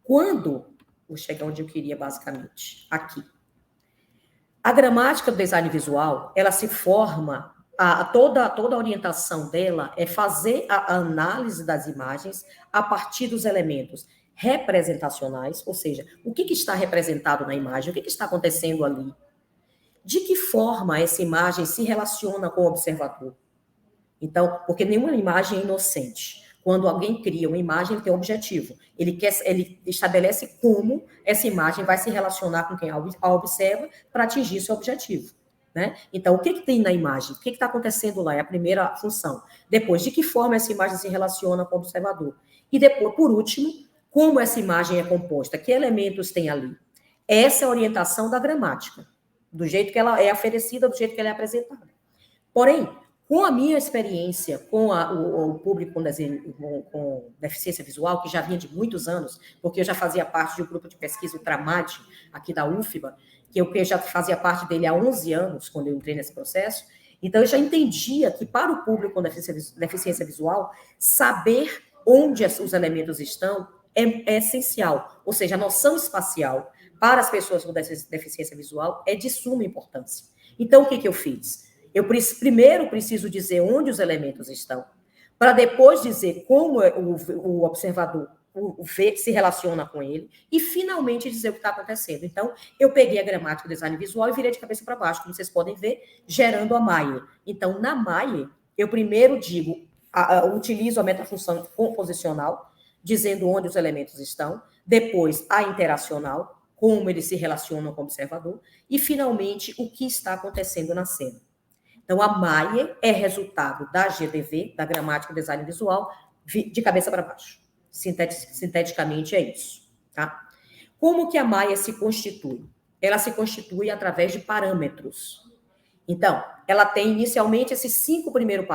Speaker 4: Vou chegar onde eu queria basicamente, aqui. A gramática do design visual, ela se forma, toda a orientação dela é fazer a análise das imagens a partir dos elementos representacionais, ou seja, o que está representado na imagem, o que está acontecendo ali, de que forma essa imagem se relaciona com o observador. Então, porque nenhuma imagem é inocente. Quando alguém cria uma imagem, ele tem um objetivo. Ele estabelece como essa imagem vai se relacionar com quem a observa para atingir seu objetivo. Né? Então, o que tem na imagem? O que está acontecendo lá? É a primeira função. Depois, de que forma essa imagem se relaciona com o observador? E depois, por último, como essa imagem é composta? Que elementos tem ali? Essa é a orientação da gramática. Do jeito que ela é oferecida, do jeito que ela é apresentada. Porém, com a minha experiência com o público com deficiência visual, que já vinha de muitos anos, porque eu já fazia parte de um grupo de pesquisa, o Tramad, aqui da UFBA, que eu já fazia parte dele há 11 anos, quando eu entrei nesse processo, então eu já entendia que para o público com deficiência visual, saber onde os elementos estão é essencial, ou seja, a noção espacial para as pessoas com deficiência visual é de suma importância. Então, o que eu fiz? Eu primeiro preciso dizer onde os elementos estão, para depois dizer como o observador se relaciona com ele, e finalmente dizer o que está acontecendo. Então, eu peguei a gramática do design visual e virei de cabeça para baixo, como vocês podem ver, gerando a Maier. Então, na Maier, eu primeiro utilizo a metafunção composicional, dizendo onde os elementos estão, depois a interacional, como eles se relacionam com o observador, e, finalmente, o que está acontecendo na cena. Então, a Maier é resultado da GDV, da gramática do design visual, de cabeça para baixo. Sinteticamente, é isso. Tá? Como que a Maier se constitui? Ela se constitui através de parâmetros. Então, ela tem, inicialmente, esses 5 primeiros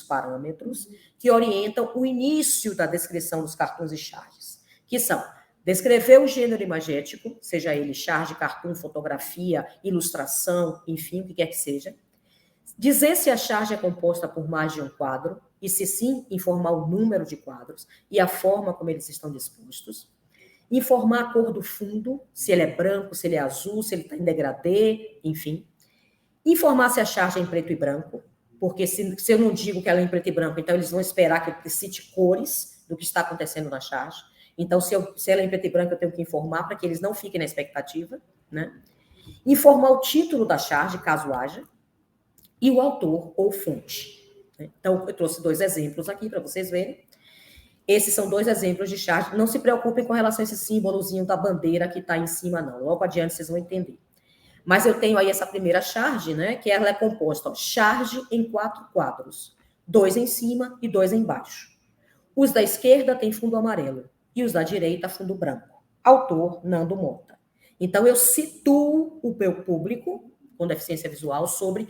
Speaker 4: parâmetros que orientam o início da descrição dos cartoons e charges, que são descrever o gênero imagético, seja ele charge, cartoon, fotografia, ilustração, enfim, o que quer que seja. Dizer se a charge é composta por mais de um quadro, e se sim, informar o número de quadros e a forma como eles estão dispostos. Informar a cor do fundo, se ele é branco, se ele é azul, se ele está em degradê, enfim. Informar se a charge é em preto e branco, porque se eu não digo que ela é em preto e branco, então eles vão esperar que eu cite cores do que está acontecendo na charge. Então, se ela é em preto e branco, eu tenho que informar para que eles não fiquem na expectativa, né? Informar o título da charge, caso haja, e o autor ou fonte. Então, eu trouxe 2 exemplos aqui para vocês verem. Esses são 2 exemplos de charge. Não se preocupem com relação a esse símbolozinho da bandeira que está em cima, não. Logo adiante vocês vão entender. Mas eu tenho aí essa primeira charge, né? Que ela é composta, charge em 4 quadros. 2 em cima e 2 embaixo. Os da esquerda têm fundo amarelo. E os da direita, fundo branco. Autor, Nando Mota. Então, eu situo o meu público com deficiência visual sobre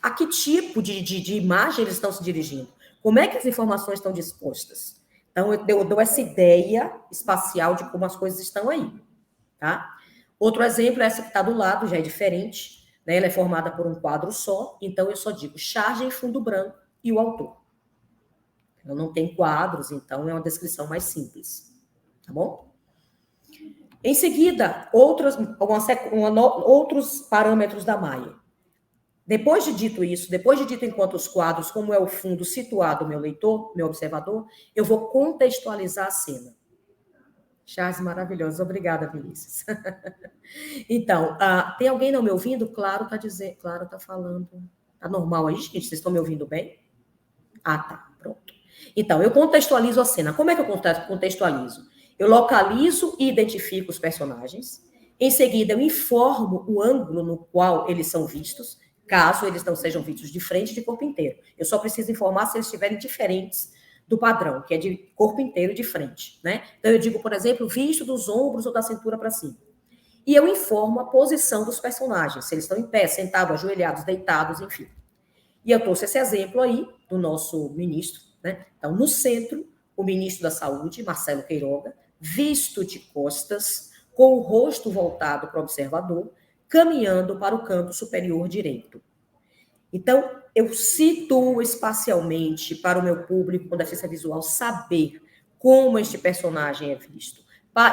Speaker 4: a que tipo de imagem eles estão se dirigindo. Como é que as informações estão dispostas. Então, eu dou essa ideia espacial de como as coisas estão aí. Tá? Outro exemplo é essa que está do lado, já é diferente. Né? Ela é formada por um quadro só. Então, eu só digo charge em fundo branco e o autor. Eu não tenho quadros, então é uma descrição mais simples. Tá bom? Em seguida, outros parâmetros da Maier. Depois de dito isso, depois de dito em quantos quadros, como é o fundo situado meu leitor, meu observador, eu vou contextualizar a cena. Charles, maravilhoso. Obrigada, Vinícius. Então, tem alguém não me ouvindo? Claro, tá falando. Tá normal aí, gente? Vocês estão me ouvindo bem? Tá. Pronto. Então, eu contextualizo a cena. Como é que eu contextualizo? Eu localizo e identifico os personagens. Em seguida, eu informo o ângulo no qual eles são vistos, caso eles não sejam vistos de frente e de corpo inteiro. Eu só preciso informar se eles estiverem diferentes do padrão, que é de corpo inteiro de frente, né? Então, eu digo, por exemplo, visto dos ombros ou da cintura para cima. E eu informo a posição dos personagens, se eles estão em pé, sentados, ajoelhados, deitados, enfim. E eu trouxe esse exemplo aí do nosso ministro, né? Então, no centro, o ministro da Saúde, Marcelo Queiroga, visto de costas, com o rosto voltado para o observador, caminhando para o canto superior direito. Então, eu situo espacialmente para o meu público, com deficiência visual, saber como este personagem é visto,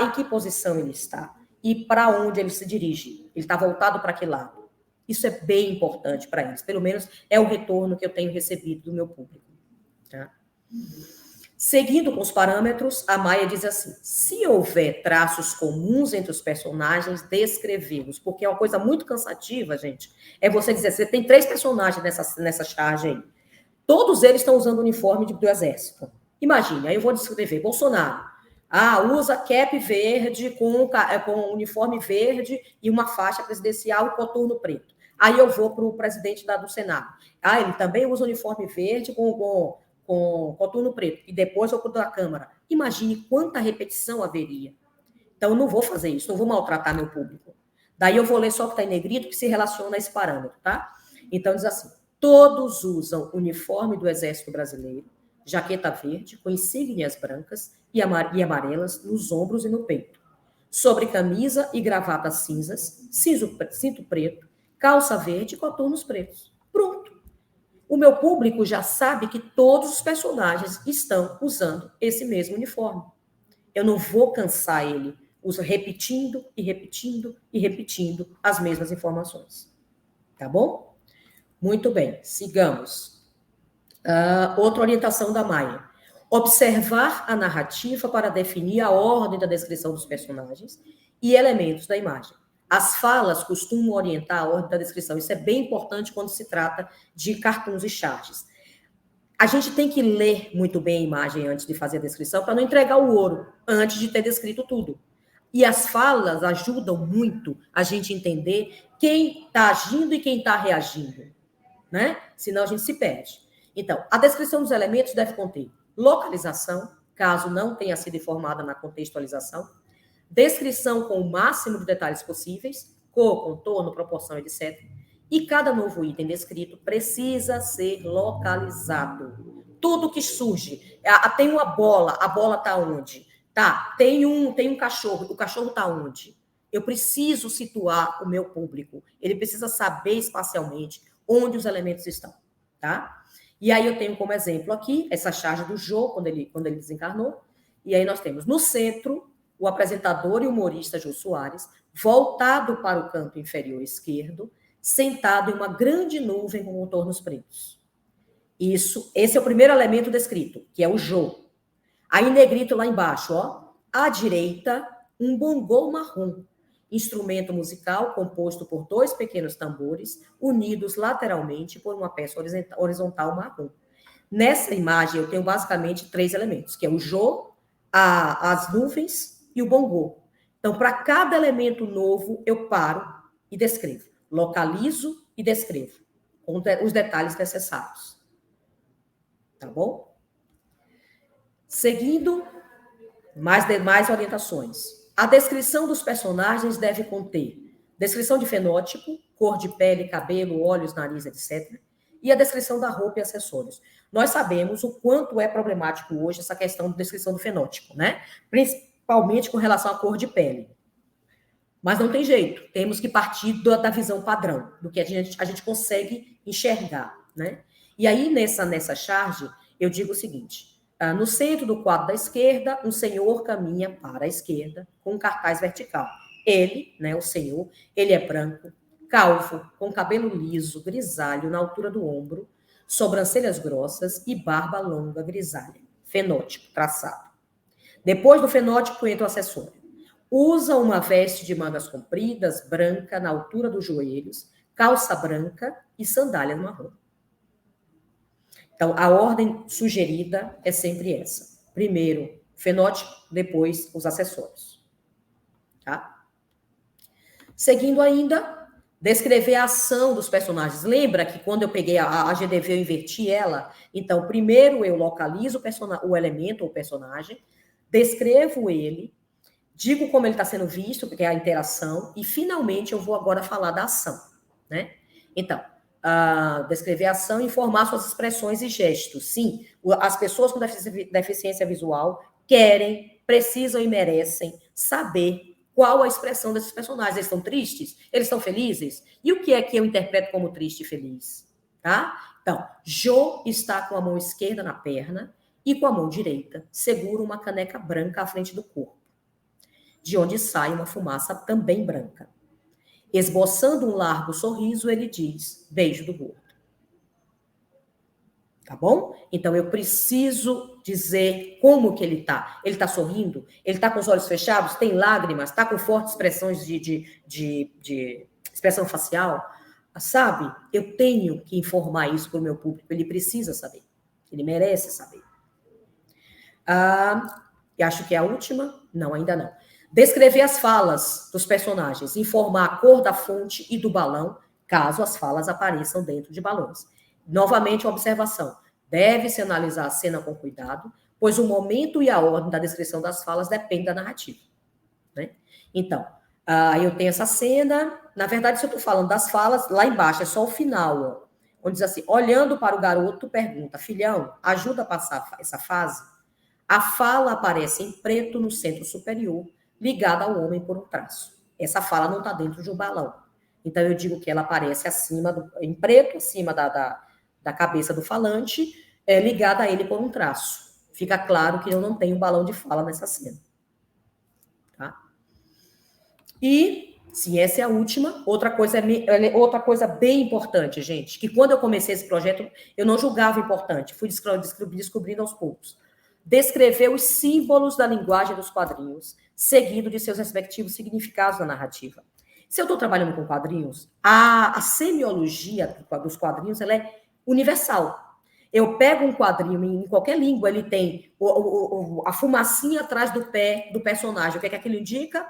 Speaker 4: em que posição ele está e para onde ele se dirige. Ele está voltado para que lado? Isso é bem importante para eles. Pelo menos é o retorno que eu tenho recebido do meu público. Tá? Seguindo com os parâmetros, a Maia diz assim: se houver traços comuns entre os personagens, descrevê-los. Porque é uma coisa muito cansativa, gente. É você dizer, você tem 3 personagens nessa charge aí. Todos eles estão usando o uniforme do Exército. Imagine, aí eu vou descrever. Bolsonaro. Usa cap verde com uniforme verde e uma faixa presidencial e coturno preto. Aí eu vou para o presidente do Senado. Ele também usa uniforme verde com coturno preto. E depois eu vou para a Câmara. Imagine quanta repetição haveria. Então, eu não vou fazer isso, não vou maltratar meu público. Daí eu vou ler só o que está em negrito, que se relaciona a esse parâmetro, tá? Então, diz assim: todos usam uniforme do Exército Brasileiro, jaqueta verde, com insígnias brancas e amarelas nos ombros e no peito. Sobre camisa e gravata cinzas, cinto preto, calça verde e coturnos pretos. Pronto. O meu público já sabe que todos os personagens estão usando esse mesmo uniforme. Eu não vou cansar ele repetindo e repetindo e repetindo as mesmas informações. Tá bom? Muito bem, sigamos. Outra orientação da Maia. Observar a narrativa para definir a ordem da descrição dos personagens e elementos da imagem. As falas costumam orientar a ordem da descrição. Isso é bem importante quando se trata de cartoons e charts. A gente tem que ler muito bem a imagem antes de fazer a descrição para não entregar o ouro antes de ter descrito tudo. E as falas ajudam muito a gente entender quem está agindo e quem está reagindo, né? Senão a gente se perde. Então, a descrição dos elementos deve conter localização, caso não tenha sido informada na contextualização, descrição com o máximo de detalhes possíveis, cor, contorno, proporção, etc. E cada novo item descrito precisa ser localizado. Tudo que surge, tem uma bola, a bola está onde? Tá, tem um cachorro, o cachorro está onde? Eu preciso situar o meu público, ele precisa saber espacialmente onde os elementos estão, tá? E aí eu tenho como exemplo aqui essa charge do Jô, quando ele desencarnou, e aí nós temos no centro o apresentador e humorista Jô Soares, voltado para o canto inferior esquerdo, sentado em uma grande nuvem com contornos pretos. Esse é o primeiro elemento descrito, que é o Jô. Aí negrito lá embaixo, ó, à direita, um bongô marrom, instrumento musical composto por 2 pequenos tambores, unidos lateralmente por uma peça horizontal marrom. Nessa imagem eu tenho basicamente 3 elementos, que é o Jô, as nuvens e o bongô. Então, para cada elemento novo, eu paro e descrevo. Localizo e descrevo, com os detalhes necessários. Tá bom? Seguindo, mais orientações. A descrição dos personagens deve conter descrição de fenótipo, cor de pele, cabelo, olhos, nariz, etc. E a descrição da roupa e acessórios. Nós sabemos o quanto é problemático hoje essa questão de descrição do fenótipo, né? Principalmente com relação à cor de pele. Mas não tem jeito, temos que partir da visão padrão, do que a gente consegue enxergar, né? E aí, nessa charge, eu digo o seguinte: no centro do quadro da esquerda, um senhor caminha para a esquerda com um cartaz vertical. Ele, né, o senhor, ele é branco, calvo, com cabelo liso, grisalho na altura do ombro, sobrancelhas grossas e barba longa grisalha. Fenótipo, traçado. Depois do fenótipo entra o acessório. Usa uma veste de mangas compridas, branca, na altura dos joelhos, calça branca e sandália marrom. Então, a ordem sugerida é sempre essa. Primeiro, fenótipo, depois os acessórios. Tá? Seguindo ainda, descrever a ação dos personagens. Lembra que quando eu peguei a GDV, eu inverti ela? Então, primeiro eu localizo o elemento ou personagem, descrevo ele, digo como ele está sendo visto, porque é a interação, e finalmente eu vou agora falar da ação, né? Então, descrever a ação, informar suas expressões e gestos. Sim, as pessoas com deficiência visual querem, precisam e merecem saber qual a expressão desses personagens. Eles estão tristes? Eles estão felizes? E o que é que eu interpreto como triste e feliz? Tá? Então, Jo está com a mão esquerda na perna e com a mão direita segura uma caneca branca à frente do corpo, de onde sai uma fumaça também branca. Esboçando um largo sorriso, ele diz, beijo do gordo. Tá bom? Então, eu preciso dizer como que ele tá. Ele tá sorrindo? Ele tá com os olhos fechados? Tem lágrimas? Tá com fortes expressões de expressão facial? Sabe? Eu tenho que informar isso para o meu público. Ele precisa saber. Ele merece saber. Eu acho que é a última. Não, ainda não. Descrever as falas dos personagens. Informar a cor da fonte e do balão, caso as falas apareçam dentro de balões. Novamente, uma observação. Deve-se analisar a cena com cuidado, pois o momento e a ordem da descrição das falas depende da narrativa. Né? Então, eu tenho essa cena. Na verdade, se eu estou falando das falas, lá embaixo é só o final, ó, onde diz assim, olhando para o garoto, pergunta, filhão, ajuda a passar essa fase? A fala aparece em preto no centro superior, ligada ao homem por um traço. Essa fala não está dentro de um balão. Então, eu digo que ela aparece em preto, acima da cabeça do falante, ligada a ele por um traço. Fica claro que eu não tenho balão de fala nessa cena. Tá? E, sim, essa é a última. Outra coisa bem importante, gente, que quando eu comecei esse projeto, eu não julgava importante, fui descobrindo aos poucos. Descrever os símbolos da linguagem dos quadrinhos, seguido de seus respectivos significados na narrativa. Se eu estou trabalhando com quadrinhos, a semiologia dos quadrinhos ela é universal. Eu pego um quadrinho em qualquer língua, ele tem a fumacinha atrás do pé do personagem. O que é que aquilo indica?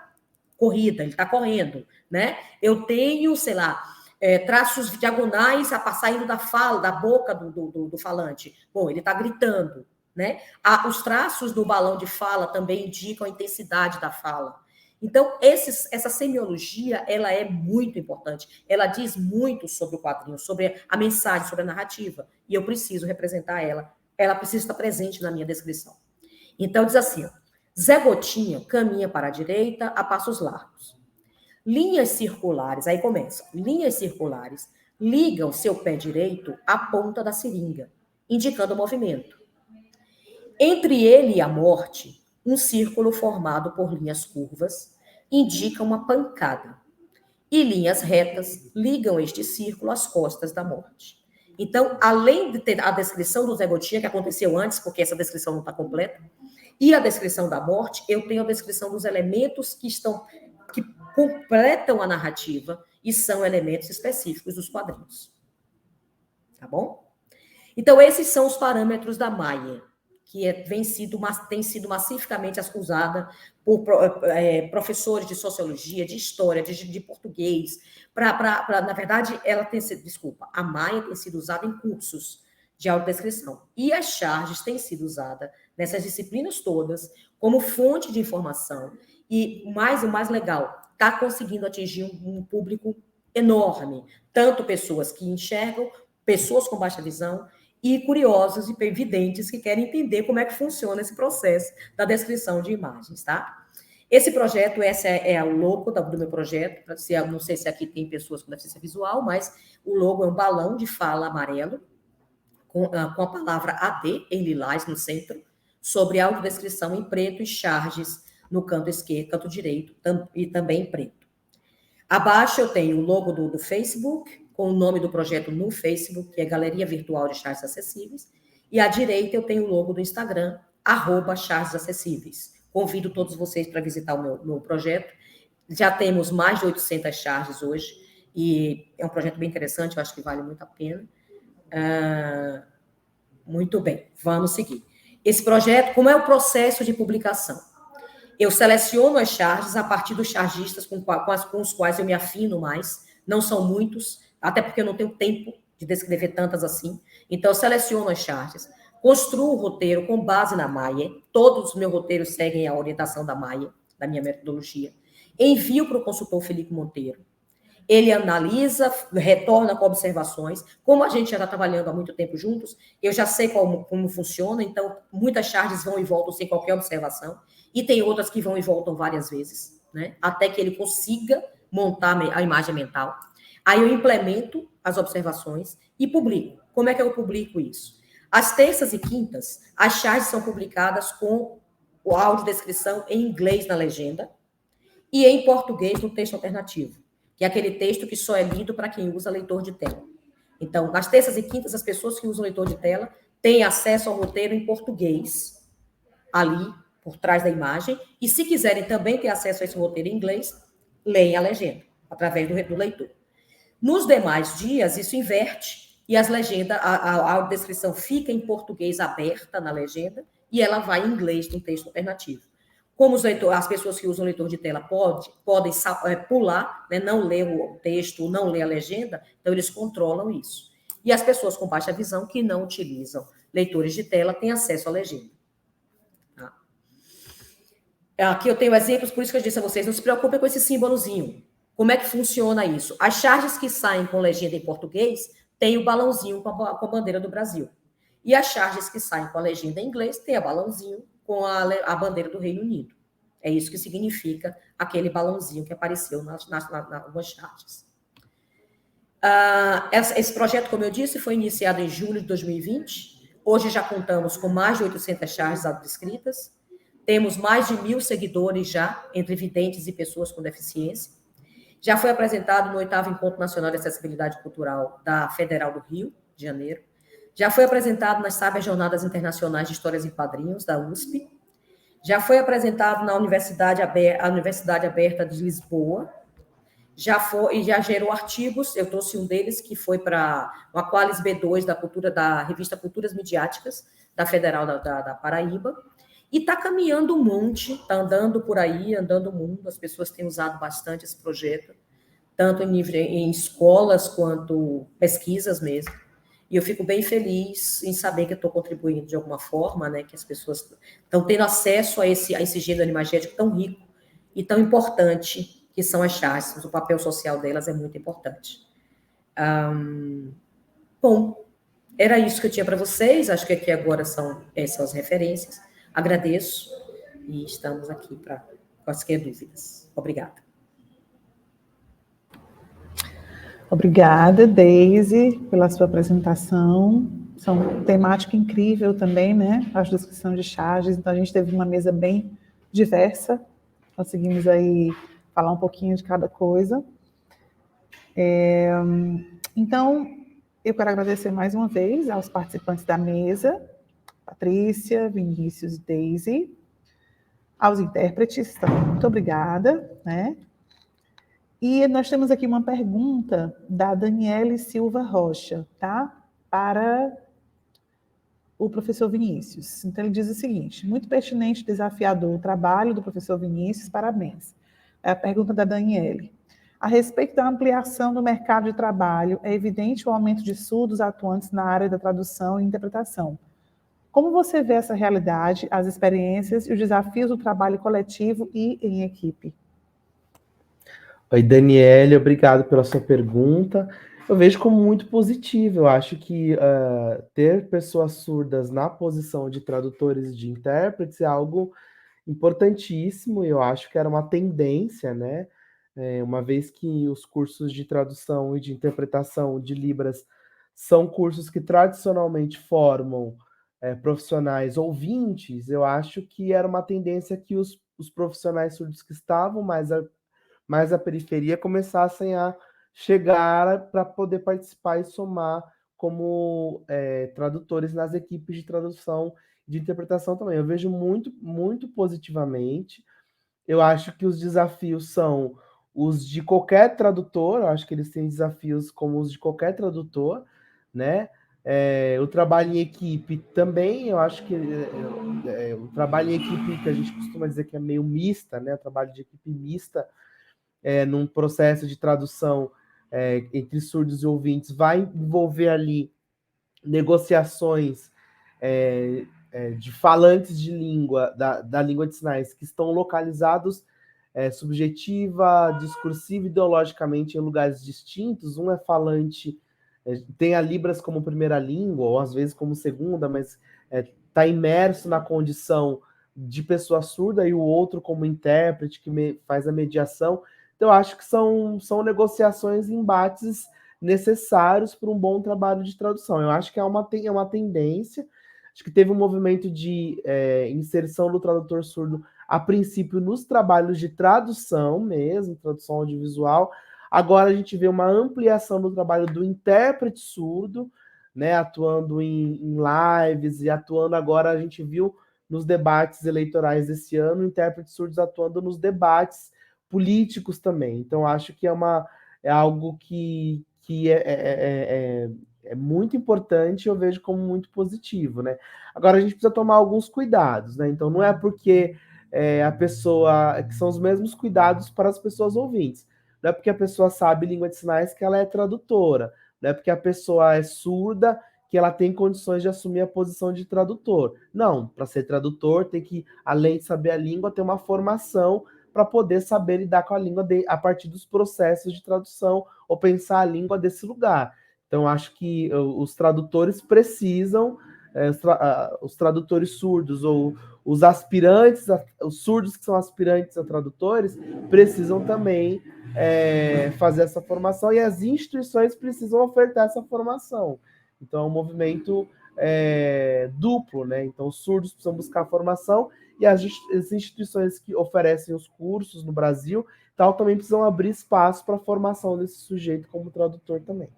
Speaker 4: Corrida, ele está correndo, né? Eu tenho, sei lá, traços diagonais saindo da fala, da boca do falante. Bom, ele está gritando, né? Os traços do balão de fala também indicam a intensidade da fala. Então, essa semiologia, ela é muito importante. Ela diz muito sobre o quadrinho, sobre a mensagem, sobre a narrativa. E eu preciso representar ela. Ela precisa estar presente na minha descrição. Então, diz assim, ó, Zé Gotinha caminha para a direita a passos largos. Linhas circulares, aí começa. Linhas circulares ligam seu pé direito à ponta da seringa, indicando o movimento. Entre ele e a morte, um círculo formado por linhas curvas indica uma pancada. E linhas retas ligam este círculo às costas da morte. Então, além de ter a descrição do Zé Gotinha, que aconteceu antes, porque essa descrição não está completa, e a descrição da morte, eu tenho a descrição dos elementos que completam a narrativa e são elementos específicos dos quadrinhos. Tá bom? Então, esses são os parâmetros da Maia, que tem sido massificamente usada por professores de sociologia, de história, de português. Na verdade, a Maia tem sido usada em cursos de autodescrição. E as charges têm sido usadas nessas disciplinas todas como fonte de informação. E o mais legal, está conseguindo atingir um público enorme. Tanto pessoas que enxergam, pessoas com baixa visão, e curiosos e videntes que querem entender como é que funciona esse processo da descrição de imagens, tá? Esse projeto, essa é o logo do meu projeto, não sei se aqui tem pessoas com deficiência visual, mas o logo é um balão de fala amarelo, com a palavra AD em lilás no centro, sobre audiodescrição em preto e charges no canto esquerdo, canto direito, e também em preto. Abaixo eu tenho o logo do Facebook, com o nome do projeto no Facebook, que é Galeria Virtual de Charges Acessíveis. E à direita eu tenho o logo do Instagram, @chargesacessíveis. Convido todos vocês para visitar o meu projeto. Já temos mais de 800 charges hoje, e é um projeto bem interessante, eu acho que vale muito a pena. Muito bem, vamos seguir. Esse projeto, como é o processo de publicação? Eu seleciono as charges a partir dos chargistas com os quais eu me afino mais. Não são muitos, até porque eu não tenho tempo de descrever tantas assim. Então, eu seleciono as charges, construo o roteiro com base na Maia. Todos os meus roteiros seguem a orientação da Maia, da minha metodologia. Envio para o consultor Felipe Monteiro. Ele analisa, retorna com observações. Como a gente já está trabalhando há muito tempo juntos, eu já sei como funciona, então muitas charges vão e voltam sem qualquer observação, e tem outras que vão e voltam várias vezes, né? Até que ele consiga montar a imagem mental. Aí eu implemento as observações e publico. Como é que eu publico isso? Às terças e quintas, as charges são publicadas com a audiodescrição em inglês na legenda e em português no texto alternativo, que é aquele texto que só é lido para quem usa leitor de tela. Então, nas terças e quintas, as pessoas que usam leitor de tela têm acesso ao roteiro em português, ali, por trás da imagem, e se quiserem também ter acesso a esse roteiro em inglês, leem a legenda, através do leitor. Nos demais dias, isso inverte, e as legendas, a audiodescrição fica em português aberta na legenda, e ela vai em inglês no texto alternativo. Como as pessoas que usam leitor de tela podem pular, né, não ler o texto, não ler a legenda, então eles controlam isso. E as pessoas com baixa visão que não utilizam leitores de tela têm acesso à legenda. Tá? Aqui eu tenho exemplos, por isso que eu disse a vocês, não se preocupem com esse símbolozinho. Como é que funciona isso? As charges que saem com legenda em português têm o balãozinho com a bandeira do Brasil. E as charges que saem com a legenda em inglês têm o balãozinho com a bandeira do Reino Unido. É isso que significa aquele balãozinho que apareceu nas charges. Esse projeto, como eu disse, foi iniciado em julho de 2020. Hoje já contamos com mais de 800 charges audiodescritas. Temos mais de 1.000 seguidores já, entre videntes e pessoas com deficiência. Já foi apresentado no 8º Encontro Nacional de Acessibilidade Cultural da Federal do Rio de Janeiro. Já foi apresentado nas Sábias Jornadas Internacionais de Histórias em Quadrinhos, da USP. Já foi apresentado na Universidade Aberta de Lisboa. Já gerou artigos, eu trouxe um deles, que foi para o Aqualis B2 da revista Culturas Midiáticas, da Federal da Paraíba. E está caminhando um monte, está andando por aí, andando o mundo. As pessoas têm usado bastante esse projeto, tanto em escolas quanto pesquisas mesmo. E eu fico bem feliz em saber que eu estou contribuindo de alguma forma, né, que as pessoas estão tendo acesso a esse gênero imagético tão rico e tão importante, que são as charges. O papel social delas é muito importante. Bom, era isso que eu tinha para vocês. Acho que aqui agora são as referências. Agradeço e estamos aqui para quaisquer dúvidas. Obrigada.
Speaker 1: Obrigada, Deise, pela sua apresentação. São temática incrível também, né? A descrição de charges. Então, a gente teve uma mesa bem diversa. Conseguimos aí falar um pouquinho de cada coisa. Então, eu quero agradecer mais uma vez aos participantes da mesa, Patrícia, Vinícius e Deise, aos intérpretes também, muito obrigada, né? E nós temos aqui uma pergunta da Daniele Silva Rocha, tá? Para o professor Vinícius. Então, ele diz o seguinte: muito pertinente e desafiador o trabalho do professor Vinícius, parabéns. É a pergunta da Daniele. A respeito da ampliação do mercado de trabalho, é evidente o aumento de surdos atuantes na área da tradução e interpretação. Como você vê essa realidade, as experiências e os desafios do trabalho coletivo e em equipe?
Speaker 3: Oi, Daniele, obrigado pela sua pergunta. Eu vejo como muito positivo. Eu acho que ter pessoas surdas na posição de tradutores e de intérpretes é algo importantíssimo. Eu acho que era uma tendência, né? Uma vez que os cursos de tradução e de interpretação de Libras são cursos que tradicionalmente formam profissionais ouvintes, eu acho que era uma tendência que os profissionais surdos que estavam mais à periferia começassem a chegar para poder participar e somar como tradutores nas equipes de tradução e de interpretação também. Eu vejo muito, muito positivamente. Eu acho que os desafios são os de qualquer tradutor, eu acho que eles têm desafios como os de qualquer tradutor, né? O trabalho em equipe também, eu acho que o trabalho em equipe, que a gente costuma dizer que é meio mista, né? O trabalho de equipe mista, num processo de tradução entre surdos e ouvintes, vai envolver ali negociações de falantes de língua, da língua de sinais, que estão localizados subjetiva, discursiva e ideologicamente em lugares distintos. Um é falante, tem a Libras como primeira língua, ou às vezes como segunda, mas está imerso na condição de pessoa surda, e o outro como intérprete, que faz a mediação. Então, eu acho que são negociações e embates necessários para um bom trabalho de tradução. Eu acho que é uma tendência. Acho que teve um movimento de inserção do tradutor surdo, a princípio, nos trabalhos de tradução mesmo, tradução audiovisual. Agora a gente vê uma ampliação do trabalho do intérprete surdo, né, atuando em lives, e atuando agora, a gente viu nos debates eleitorais desse ano, intérpretes surdos atuando nos debates políticos também. Então, acho que é algo que é muito importante, eu vejo como muito positivo, né? Agora, a gente precisa tomar alguns cuidados, né? Então, não é porque a pessoa... que são os mesmos cuidados para as pessoas ouvintes. Não é porque a pessoa sabe língua de sinais que ela é tradutora. Não é porque a pessoa é surda que ela tem condições de assumir a posição de tradutor. Não, para ser tradutor tem que, além de saber a língua, ter uma formação para poder saber lidar com a língua a partir dos processos de tradução, ou pensar a língua desse lugar. Então, acho que os tradutores precisam, os tradutores surdos, ou os aspirantes, os surdos que são aspirantes a tradutores, precisam também fazer essa formação, e as instituições precisam ofertar essa formação. Então, é um movimento duplo, né? Então, os surdos precisam buscar formação, e as instituições que oferecem os cursos no Brasil tal também precisam abrir espaço para a formação desse sujeito como tradutor também.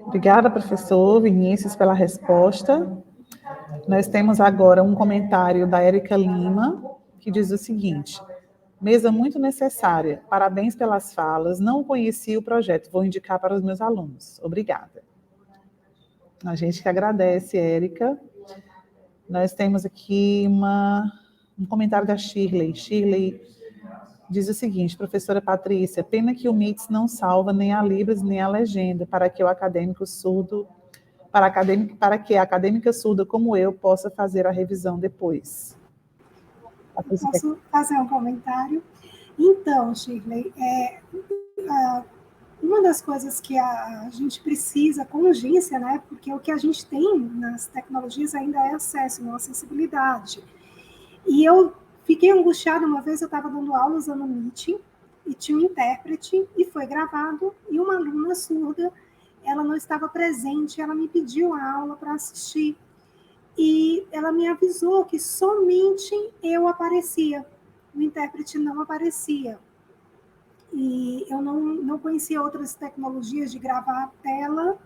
Speaker 1: Obrigada, professor Vinícius, pela resposta. Nós temos agora um comentário da Érica Lima, que diz o seguinte: mesa muito necessária, parabéns pelas falas, não conheci o projeto, vou indicar para os meus alunos. Obrigada. A gente que agradece, Érica. Nós temos aqui um comentário da Shirley. Shirley diz o seguinte: professora Patrícia, pena que o MITS não salva nem a Libras nem a legenda para que a acadêmica surda como eu possa fazer a revisão depois.
Speaker 2: Posso fazer um comentário? Então, Shirley, uma das coisas que a gente precisa com urgência, né? Porque o que a gente tem nas tecnologias ainda é acesso, não acessibilidade. E eu fiquei angustiada uma vez, eu estava dando aula usando o Meet, e tinha um intérprete, e foi gravado, e uma aluna surda, ela não estava presente, ela me pediu a aula para assistir. E ela me avisou que somente eu aparecia, o intérprete não aparecia. E eu não conhecia outras tecnologias de gravar a tela.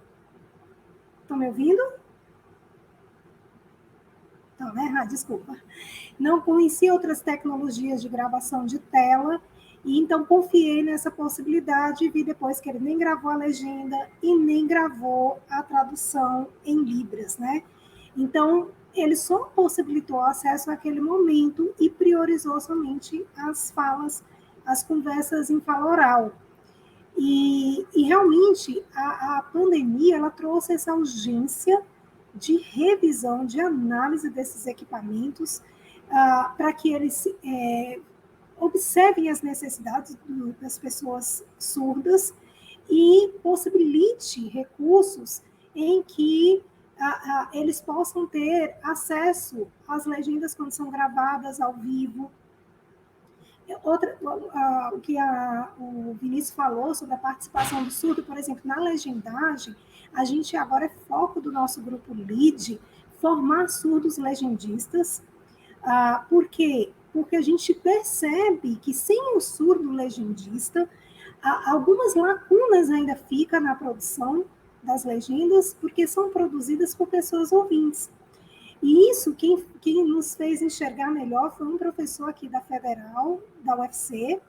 Speaker 2: Estão me ouvindo? Não, né? Desculpa. Não conhecia outras tecnologias de gravação de tela, e então confiei nessa possibilidade, e vi depois que ele nem gravou a legenda e nem gravou a tradução em Libras, né? Então, ele só possibilitou acesso àquele momento e priorizou somente as falas, as conversas em fala oral. E realmente, a pandemia, ela trouxe essa urgência de revisão, de análise desses equipamentos, para que eles observem as necessidades das pessoas surdas e possibilite recursos em que eles possam ter acesso às legendas quando são gravadas ao vivo. O que o Vinícius falou sobre a participação do surdo, por exemplo, na legendagem, a gente agora é foco do nosso grupo LEAD formar surdos legendistas. Por quê? Porque a gente percebe que sem o surdo legendista, algumas lacunas ainda ficam na produção das legendas, porque são produzidas por pessoas ouvintes. E isso, quem nos fez enxergar melhor foi um professor aqui da Federal, da UFC,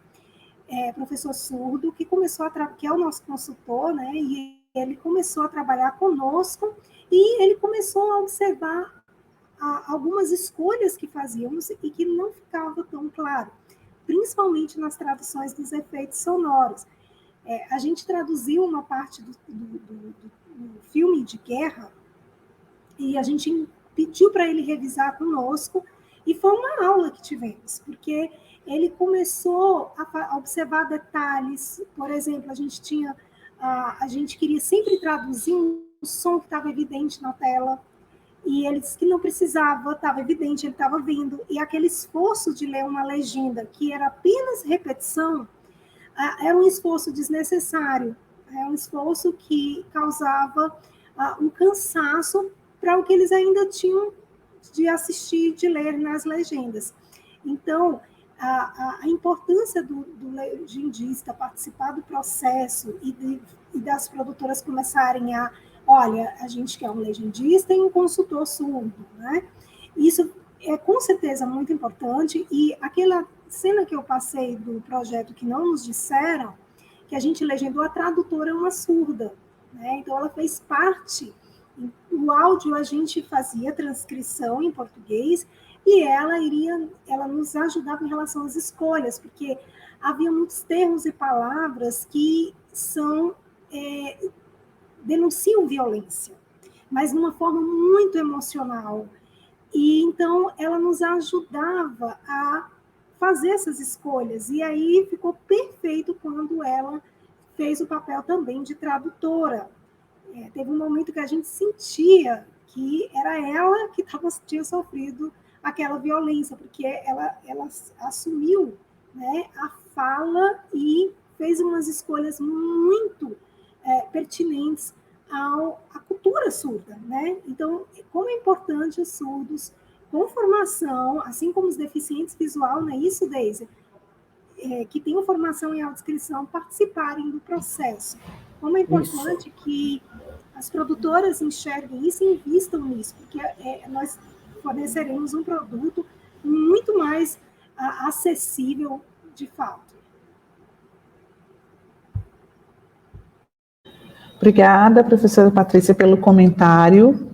Speaker 2: professor surdo, que começou que é o nosso consultor, né? E ele começou a trabalhar conosco e ele começou a observar algumas escolhas que fazíamos e que não ficava tão claro, principalmente nas traduções dos efeitos sonoros. A gente traduziu uma parte do filme de guerra e a gente pediu para ele revisar conosco e foi uma aula que tivemos, porque ele começou a observar detalhes. Por exemplo, a gente queria sempre traduzir um som que estava evidente na tela, e ele disse que não precisava, estava evidente, ele estava vendo, e aquele esforço de ler uma legenda, que era apenas repetição, era um esforço desnecessário, é um esforço que causava um cansaço para o que eles ainda tinham de assistir, de ler nas legendas. Então, a importância do legendista participar do processo e das produtoras começarem olha, a gente quer um legendista e um consultor surdo, né? Isso é com certeza muito importante, e aquela cena que eu passei do projeto que não nos disseram, que a gente legendou, a tradutora é uma surda, né? Então ela fez parte, o áudio a gente fazia transcrição em português, e ela nos ajudava em relação às escolhas, porque havia muitos termos e palavras que denunciam violência, mas de uma forma muito emocional. E então ela nos ajudava a fazer essas escolhas. E aí ficou perfeito quando ela fez o papel também de tradutora. Teve um momento que a gente sentia que era ela que tinha sofrido aquela violência, porque ela assumiu, né, a fala e fez umas escolhas muito pertinentes à cultura surda, né? Então, como é importante os surdos com formação, assim como os deficientes visual, não é isso, Deise? Que tenham formação em audiodescrição, participarem do processo. Como é importante que as produtoras enxerguem isso e invistam nisso, porque nós forneceremos um produto muito mais acessível de fato.
Speaker 1: Obrigada, professora Patrícia, pelo comentário.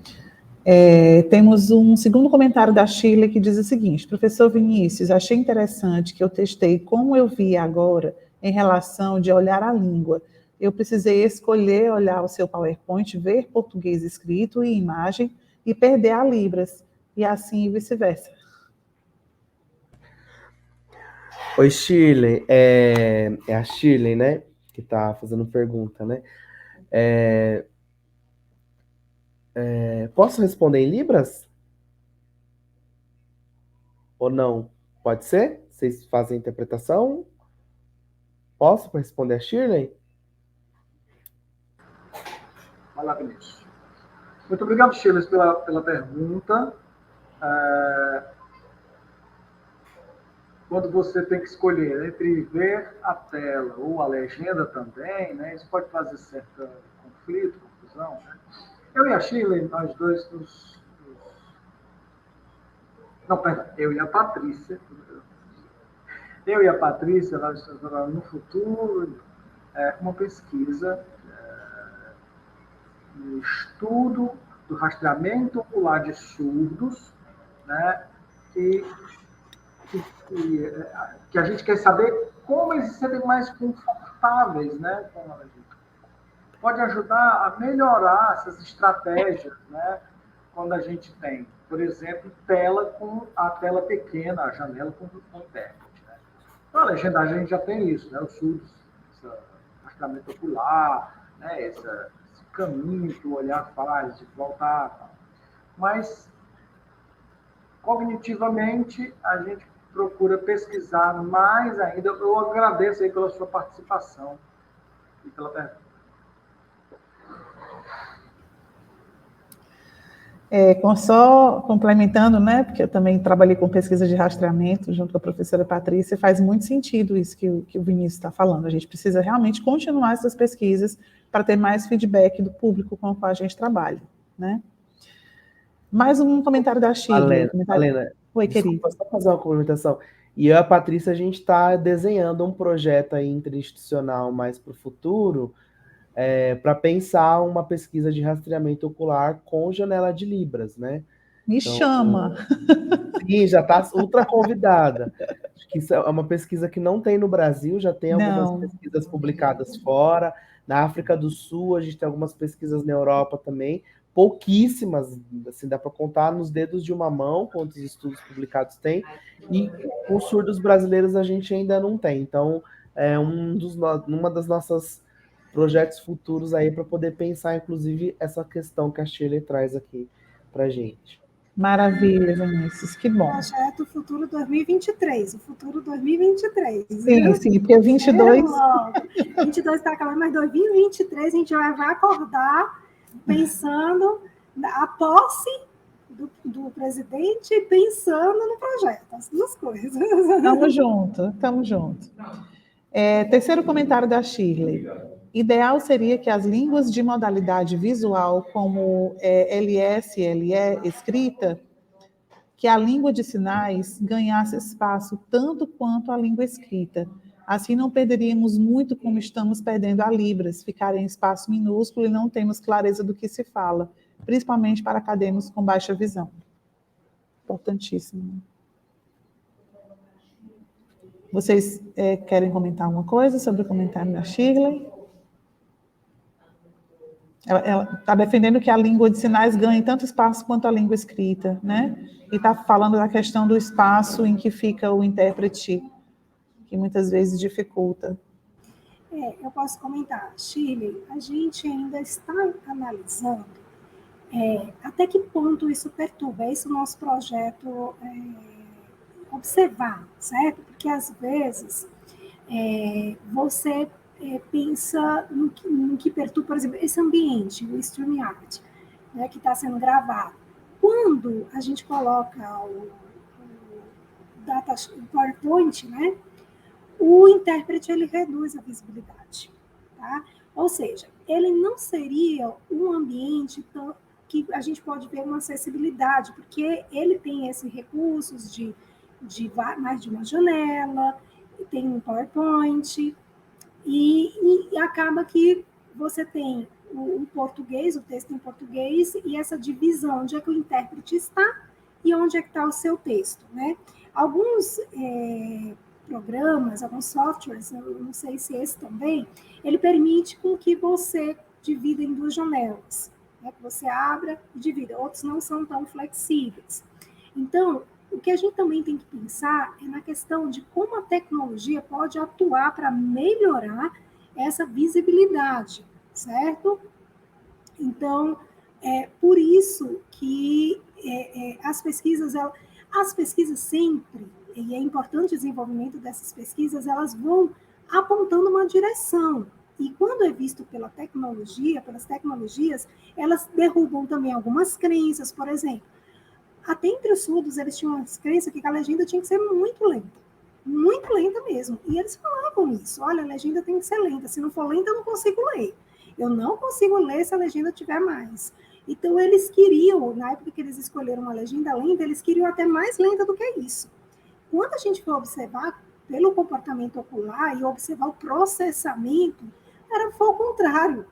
Speaker 1: Temos um segundo comentário da Shirley que diz o seguinte: professor Vinícius, achei interessante que eu testei como eu vi agora em relação de olhar a língua. Eu precisei escolher olhar o seu PowerPoint, ver português escrito e imagem e perder a Libras, e assim vice-versa.
Speaker 3: Oi, Shirley. É a Shirley, né? Que está fazendo pergunta, né? Posso responder em Libras? Ou não? Pode ser? Vocês fazem a interpretação? Posso responder a Shirley?
Speaker 5: Vai lá, Vinícius. Muito obrigado, Shirley, pela pergunta. Quando você tem que escolher entre ver a tela ou a legenda também, né, isso pode trazer certo conflito, confusão. Né? Eu e a Shirley, nós dois Não, perdão, eu e a Patrícia. Eu e a Patrícia, nós estamos trabalhando no futuro uma pesquisa no estudo do rastreamento ocular de surdos, né, que a gente quer saber como eles se sentem mais confortáveis, né, com a legenda. Pode ajudar a melhorar essas estratégias, né, quando a gente tem, por exemplo, a tela pequena, a janela com intérprete. Né? Então, a legendagem a gente já tem isso, né, os surdos, esse rastreamento ocular, né, esse caminho que o olhar faz, de voltar. Mas, cognitivamente, a gente procura pesquisar mais ainda. Eu agradeço aí pela sua participação e pela pergunta.
Speaker 1: Só complementando, né, porque eu também trabalhei com pesquisa de rastreamento junto com a professora Patrícia, faz muito sentido isso que o Vinícius está falando. A gente precisa realmente continuar essas pesquisas para ter mais feedback do público com o qual a gente trabalha, né? Mais um comentário da Shirley.
Speaker 3: Alena,
Speaker 1: Oi, querida.
Speaker 3: Só fazer uma complementação. E eu e a Patrícia, a gente está desenhando um projeto aí interinstitucional mais para o futuro, para pensar uma pesquisa de rastreamento ocular com janela de Libras, né?
Speaker 1: Me
Speaker 3: Então,
Speaker 1: chama.
Speaker 3: sim, já está ultra convidada. Acho que isso é uma pesquisa que não tem no Brasil, já tem algumas
Speaker 1: Não.
Speaker 3: pesquisas publicadas fora. Na África do Sul, a gente tem algumas pesquisas na Europa também, pouquíssimas, assim, dá para contar nos dedos de uma mão quantos estudos publicados tem, e com surdos brasileiros a gente ainda não tem. Então, é uma das nossas projetos futuros aí para poder pensar, inclusive, essa questão que a Shirley traz aqui para gente.
Speaker 1: Maravilha, Vinícius, que bom.
Speaker 2: Projeto Futuro 2023, o Futuro 2023.
Speaker 1: Sim, sim, porque 22...
Speaker 2: 22 está acabando, mas 2023 a gente vai acordar pensando na posse do presidente e pensando no projeto, as duas coisas.
Speaker 1: Estamos juntos, estamos juntos. Terceiro comentário da Shirley. Ideal seria que as línguas de modalidade visual, como LS, LE, escrita, que a língua de sinais ganhasse espaço tanto quanto a língua escrita. Assim não perderíamos muito como estamos perdendo a Libras, ficar em espaço minúsculo e não temos clareza do que se fala, principalmente para acadêmicos com baixa visão. Importantíssimo. Vocês querem comentar alguma coisa sobre o comentário da Shirley? Ela está defendendo que a língua de sinais ganhe tanto espaço quanto a língua escrita, né? E está falando da questão do espaço em que fica o intérprete, que muitas vezes dificulta.
Speaker 2: Eu posso comentar. Shirley, a gente ainda está analisando até que ponto isso perturba. É esse o nosso projeto observar, certo? Porque às vezes você pensa no que perturba, por exemplo, esse ambiente, o StreamYard, né, que está sendo gravado. Quando a gente coloca o PowerPoint, né, o intérprete ele reduz a visibilidade, tá? Ou seja, ele não seria um ambiente que a gente pode ver uma acessibilidade, porque ele tem esses recursos de mais de uma janela, tem um PowerPoint, e acaba que você tem o português, o texto em português, e essa divisão, onde é que o intérprete está e onde é que está o seu texto, né? Alguns programas, alguns softwares, eu não sei se esse também, ele permite com que você divida em duas janelas, né? Que você abra e divida. Outros não são tão flexíveis. Então, o que a gente também tem que pensar é na questão de como a tecnologia pode atuar para melhorar essa visibilidade, certo? Então, por isso que as pesquisas sempre, e é importante o desenvolvimento dessas pesquisas, elas vão apontando uma direção. E quando é visto pelas tecnologias, elas derrubam também algumas crenças, por exemplo. Até entre os surdos, eles tinham uma crença que a legenda tinha que ser muito lenta mesmo. E eles falavam isso, olha, a legenda tem que ser lenta, se não for lenta, eu não consigo ler. Eu não consigo ler se a legenda tiver mais. Então, eles queriam, na época que eles escolheram uma legenda lenta, eles queriam até mais lenta do que isso. Quando a gente for observar pelo comportamento ocular e observar o processamento, foi o contrário.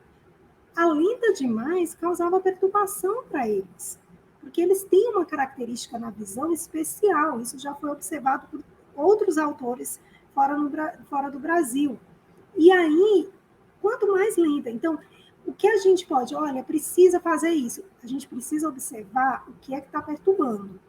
Speaker 2: A lenta demais causava perturbação para eles, porque eles têm uma característica na visão especial. Isso já foi observado por outros autores fora do Brasil. E aí, quanto mais lenta. Então, o que a gente pode, olha, precisa fazer isso. A gente precisa observar o que é que está perturbando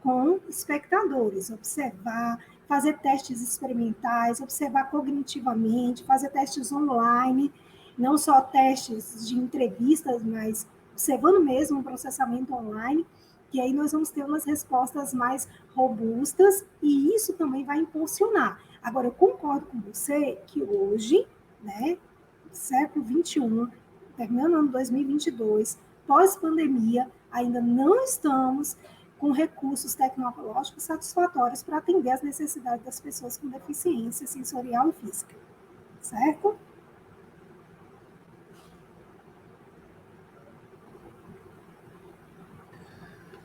Speaker 2: com espectadores, observar, fazer testes experimentais, observar cognitivamente, fazer testes online, não só testes de entrevistas, mas observando mesmo o processamento online, que aí nós vamos ter umas respostas mais robustas e isso também vai impulsionar. Agora, eu concordo com você que hoje, né, século XXI, terminando o ano 2022, pós-pandemia, ainda não estamos com recursos tecnológicos satisfatórios para atender às necessidades das pessoas com deficiência sensorial e física, certo?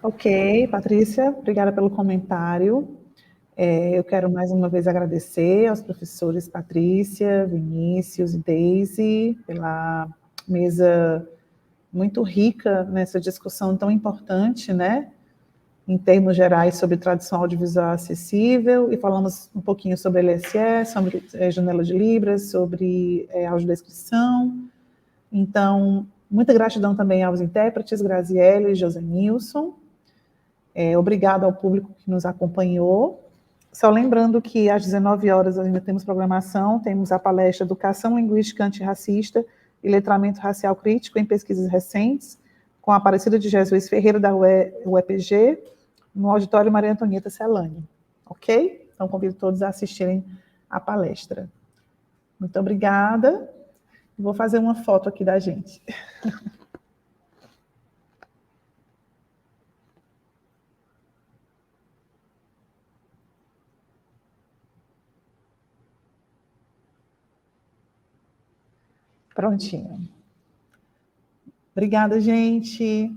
Speaker 1: Ok, Patrícia, obrigada pelo comentário. Eu quero mais uma vez agradecer aos professores Patrícia, Vinícius e Deise pela mesa muito rica nessa discussão tão importante, né? Em termos gerais, sobre tradução audiovisual acessível, e falamos um pouquinho sobre LSE, sobre janela de Libras, sobre audiodescrição. Então, muita gratidão também aos intérpretes, Graziele e José Nilson. Obrigado ao público que nos acompanhou. Só lembrando que às 19 horas ainda temos programação, temos a palestra Educação Linguística Antirracista e Letramento Racial Crítico em Pesquisas Recentes, com a Aparecida de Jesus Ferreira da UEPG, no auditório Maria Antonieta Celani, ok? Então, convido todos a assistirem à palestra. Muito obrigada. Vou fazer uma foto aqui da gente. Prontinho. Obrigada, gente.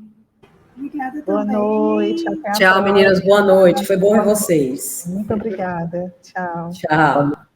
Speaker 2: Obrigada
Speaker 1: Boa
Speaker 2: também.
Speaker 1: Noite. Até a
Speaker 4: Tchau,
Speaker 1: próxima.
Speaker 4: meninas. Boa noite. Foi bom ver vocês.
Speaker 1: Muito obrigada. Tchau.
Speaker 4: Tchau.